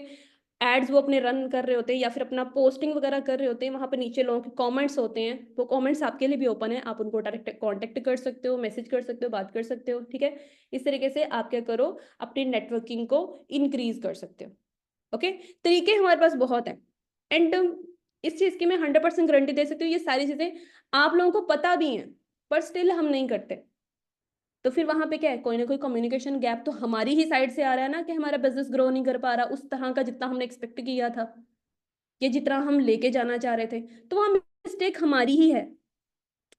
S1: एड्स वो अपने रन कर रहे होते हैं या फिर अपना पोस्टिंग वगैरह कर रहे होते हैं, वहाँ पे नीचे लोगों के कमेंट्स होते हैं, वो कमेंट्स आपके लिए भी ओपन है, आप उनको डायरेक्ट कांटेक्ट कर सकते हो, मैसेज कर सकते हो, बात कर सकते हो, ठीक है? इस तरीके से आप क्या करो, अपनी नेटवर्किंग को इंक्रीज़ कर सकते हो, ओके? तरीके हमारे पास बहुत हैं एंड इस चीज़ की मैं 100% गारंटी दे सकती हूँ, ये सारी चीज़ें आप लोगों को पता भी हैं, पर स्टिल हम नहीं करते। तो फिर वहाँ पे क्या है, कोई ना कोई कम्युनिकेशन गैप तो हमारी ही साइड से आ रहा है ना कि हमारा बिज़नेस ग्रो नहीं कर पा रहा उस तरह का जितना हमने एक्सपेक्ट किया था, या जितना हम लेके जाना चाह रहे थे। तो वहाँ मिस्टेक हमारी ही है।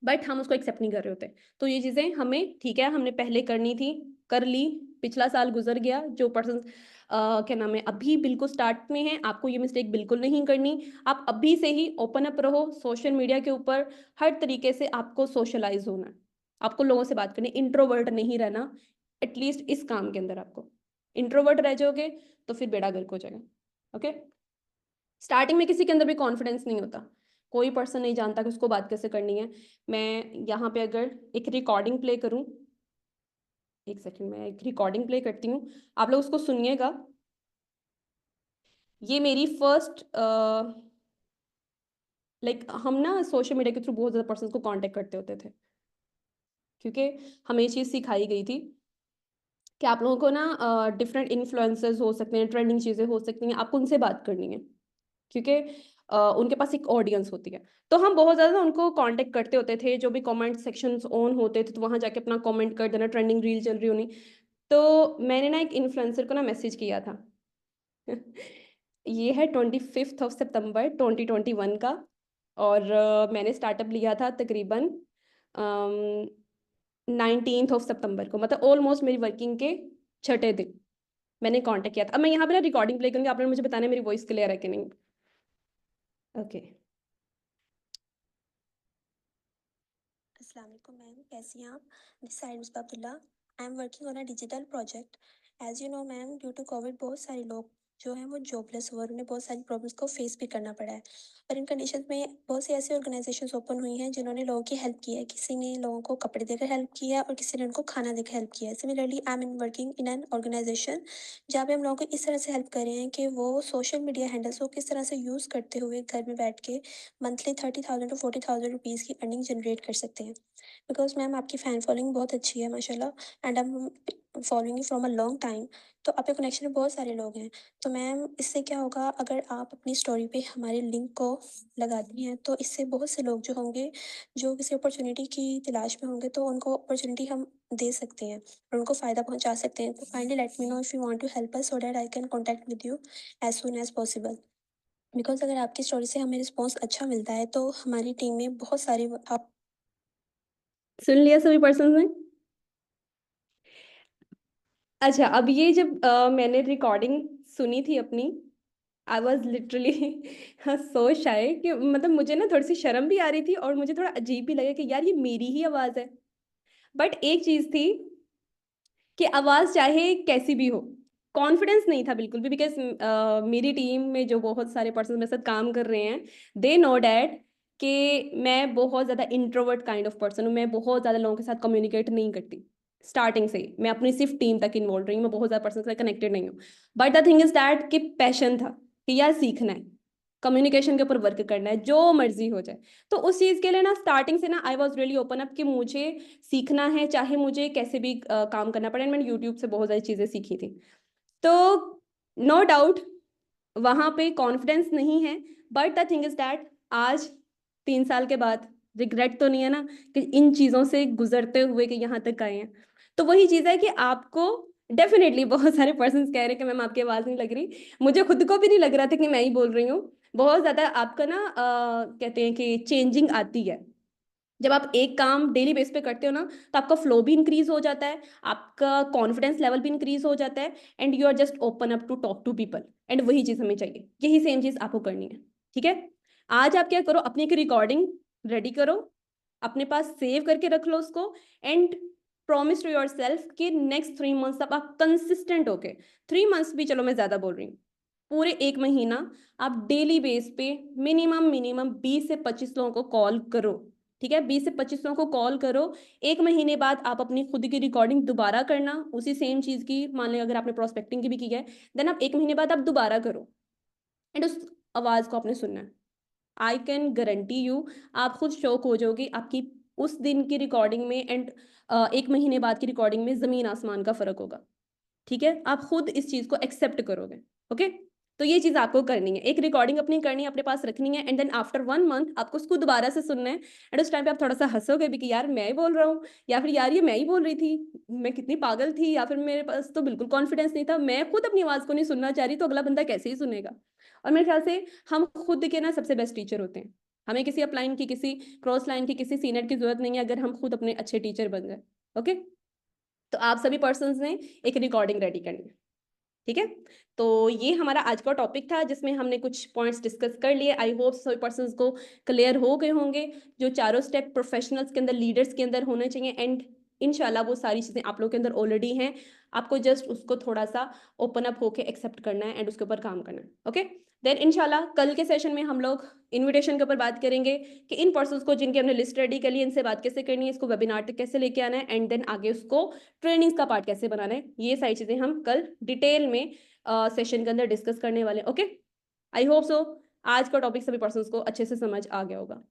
S1: बट हम उसको एक्सेप्ट नहीं कर रहे होते। तो ये चीज़ें हमें, ठीक है, हमने पहले करनी थी, कर ली, पिछला साल गुजर गया। जो पर्सन क्या नाम है अभी बिल्कुल स्टार्ट में है, आपको ये मिस्टेक बिल्कुल नहीं करनी। आप अभी से ही ओपन अप रहो सोशल मीडिया के ऊपर। हर तरीके से आपको सोशलाइज होना है, आपको लोगों से बात करनी, इंट्रोवर्ट नहीं रहना। एटलीस्ट इस काम के अंदर आपको, इंट्रोवर्ट रह जाओगे तो फिर बेड़ा गर्क हो जाएगा। ओके, स्टार्टिंग में किसी के अंदर भी कॉन्फिडेंस नहीं होता, कोई पर्सन नहीं जानता कि उसको बात कैसे करनी है। मैं यहाँ पे अगर एक रिकॉर्डिंग प्ले करूँ, एक सेकंड, मैं एक रिकॉर्डिंग प्ले करती हूँ, आप लोग उसको सुनिएगा। ये मेरी फर्स्ट लाइक हम ना सोशल मीडिया के थ्रू बहुत ज़्यादा पर्सन को कांटेक्ट करते होते थे, क्योंकि हमें ये चीज़ सिखाई गई थी कि आप लोगों को ना डिफरेंट इन्फ्लुएंसर्स हो सकते हैं, ट्रेंडिंग चीज़ें हो सकती हैं, आपको उनसे बात करनी है, क्योंकि उनके पास एक ऑडियंस होती है। तो हम बहुत ज़्यादा उनको कांटेक्ट करते होते थे, जो भी कमेंट सेक्शंस ऑन होते थे तो वहाँ जाके अपना कमेंट कर देना, ट्रेंडिंग रील चल रही होनी। तो मैंने ना एक इन्फ्लुएंसर को ना मैसेज किया था। ये है 25 सितंबर 2021 का, और मैंने स्टार्टअप लिया था तकरीबन 19 सितंबर को, मतलब ऑलमोस्ट मेरी वर्किंग के छठे दिन मैंने कांटेक्ट किया था। अब मैं यहाँ पे ना रिकॉर्डिंग प्ले करूँगी, आपने मुझे बताना है मेरी वॉइस क्लियर है कि नहीं। ओके।
S2: अस्सलाम वालेकुम मैम, कैसी हैं आप? This side miss Abdullah. I am working on a digital project. As you know ma'am, due to covid बहुत सारे लोग जो हैं वो जॉबलेस हुए और उन्हें बहुत सारी प्रॉब्लम्स को फेस भी करना पड़ा है। और इन कंडीशंस में बहुत सी ऐसी ऑर्गेनाइजेशंस ओपन हुई हैं जिन्होंने लोगों की हेल्प की है। किसी ने लोगों को कपड़े देकर हेल्प किया और किसी ने उनको खाना देकर हेल्प किया है। Similarly I am in working in an organisation जहाँ पे हम लोगों को इस तरह से हेल्प कर रहे हैं कि वो सोशल मीडिया हैंडल्स को किस तरह से यूज़ करते हुए घर में बैठ के मंथली 30,000 टू 40,000 रुपीज़ की अर्निंग जनरेट कर सकते हैं। बिकॉज़ मैम आपकी फ़ैन फॉलोइंग बहुत अच्छी है माशाल्लाह, and I am following you from a long time. तो आपके कनेक्शन में बहुत सारे लोग हैं। तो मैम इससे क्या होगा, अगर आप अपनी स्टोरी पे हमारे लिंक को लगाती हैं तो इससे बहुत से लोग जो होंगे, जो किसी अपॉर्चुनिटी की तलाश में होंगे, तो उनको अपॉर्चुनिटी हम दे सकते हैं और उनको फ़ायदा पहुँचा सकते हैं। तो kindly let me know if you want to help us so that I can contact with you as soon as possible. Because अगर आपकी स्टोरी से हमें रिस्पॉन्स अच्छा मिलता है तो हमारी टीम में बहुत सारे आप
S1: सुन लिया सभी पर्सन ने? अच्छा, अब ये जब मैंने रिकॉर्डिंग सुनी थी अपनी, आई वॉज लिटरली सो शाय कि मतलब मुझे ना थोड़ी सी शर्म भी आ रही थी और मुझे थोड़ा अजीब भी लगा कि यार ये मेरी ही आवाज़ है। बट एक चीज़ थी कि आवाज़ चाहे कैसी भी हो, कॉन्फिडेंस नहीं था बिल्कुल भी, बिकॉज मेरी टीम में जो बहुत सारे पर्सन मेरे साथ काम कर रहे हैं, दे नो डैट कि मैं बहुत ज़्यादा इंट्रोवर्ट काइंड ऑफ पर्सन हूँ, मैं बहुत ज़्यादा लोगों के साथ कम्युनिकेट नहीं करती। स्टार्टिंग से ही मैं अपनी सिर्फ टीम तक इन्वॉल्व रही हूँ, मैं बहुत ज़्यादा पर्सन के साथ कनेक्टेड नहीं हूँ। But the thing is that कि पैशन था कि यार सीखना है, कम्युनिकेशन के ऊपर वर्क करना है, जो मर्जी हो जाए। तो उस चीज़ के लिए ना स्टार्टिंग से ना I was really open up कि मुझे सीखना है, चाहे मुझे कैसे भी काम करना पड़े। मैंने यूट्यूब से बहुत सारी चीज़ें सीखी थी। तो नो डाउट वहाँ पे कॉन्फिडेंस नहीं है, but the thing is that आज 3 साल के बाद रिग्रेट तो नहीं है ना कि इन चीज़ों से गुजरते हुए कि यहाँ तक आए हैं। तो वही चीज़ है कि आपको डेफिनेटली बहुत सारे पर्सन कह रहे हैं कि मैम आपकी आवाज़ नहीं लग रही, मुझे खुद को भी नहीं लग रहा था कि मैं ही बोल रही हूँ। बहुत ज़्यादा आपका ना कहते हैं कि चेंजिंग आती है जब आप एक काम डेली बेस पे करते हो ना, तो आपका फ्लो भी इंक्रीज हो जाता है, आपका कॉन्फिडेंस लेवल भी इंक्रीज हो जाता है, and you are just open up to talk to people. And वही चीज़ हमें चाहिए, यही सेम चीज़ आपको करनी है। ठीक है, आज आप क्या करो, अपनी एक रिकॉर्डिंग रेडी करो, अपने पास सेव करके रख लो उसको, and promise to yourself कि नेक्स्ट 3 मंथ्स तक आप कंसिस्टेंट होके, 3 मंथ्स भी चलो मैं ज़्यादा बोल रही हूँ, पूरे एक महीना आप डेली बेस पे मिनिमम मिनिमम 20 से 25 लोगों को कॉल करो। ठीक है, 20 से 25 लोगों को कॉल करो। एक महीने बाद आप अपनी खुद की रिकॉर्डिंग दोबारा करना उसी सेम चीज़ की, मान लें अगर आपने प्रोस्पेक्टिंग की भी की है, देन आप एक महीने बाद आप दोबारा करो, एंड उस आवाज़ को आपने सुनना है। आई कैन गारंटी यू, आप खुद शौक हो जाओगी आपकी उस दिन की रिकॉर्डिंग में एंड एक महीने बाद की रिकॉर्डिंग में ज़मीन आसमान का फ़र्क होगा। ठीक है, आप खुद इस चीज को एक्सेप्ट करोगे। ओके, तो ये चीज आपको करनी है, एक रिकॉर्डिंग अपनी करनी है, अपने पास रखनी है, एंड देन आफ्टर 1 मंथ आपको उसको दोबारा से सुनना है। एंड उस टाइम पे आप थोड़ा सा हंसोगे भी कि यार मैं ही बोल रहा हूँ, या फिर यार ये मैं ही बोल रही थी, मैं कितनी पागल थी, या फिर मेरे पास तो बिल्कुल कॉन्फिडेंस नहीं था, मैं खुद अपनी आवाज को नहीं सुनना चाह रही तो अगला बंदा कैसे ही सुनेगा। और मेरे ख्याल से हम खुद के ना सबसे बेस्ट टीचर होते हैं। हमें किसी अपलाइन की, किसी क्रॉस लाइन की, किसी सीनियर की जरूरत नहीं है अगर हम खुद अपने अच्छे टीचर बन जाए। ओके, तो आप सभी पर्सन्स ने एक रिकॉर्डिंग रेडी करनी है, ठीक है। तो ये हमारा आज का टॉपिक था जिसमें हमने कुछ पॉइंट्स डिस्कस कर लिए। आई होप सभी पर्सन्स को क्लियर हो गए होंगे, जो चारों स्टेप प्रोफेशनल्स के अंदर, लीडर्स के अंदर होने चाहिए। एंड इंशाल्लाह वो सारी चीज़ें आप लोग के अंदर ऑलरेडी हैं, आपको जस्ट उसको थोड़ा सा ओपन अप होके एक्सेप्ट करना है एंड उसके ऊपर काम करना है। ओके, देन इंशाल्लाह कल के सेशन में हम लोग इन्विटेशन के ऊपर बात करेंगे कि इन पर्सन्स को जिनकी हमने लिस्ट रेडी कर ली, इनसे बात कैसे करनी है, इसको वेबिनार तक कैसे लेके आना है, एंड देन आगे उसको ट्रेनिंग्स का पार्ट कैसे बनाना है। ये सारी चीज़ें हम कल डिटेल में सेशन के अंदर डिस्कस करने वाले। ओके, आई होप सो आज का टॉपिक सभी पर्सन्स को अच्छे से समझ आ गया होगा।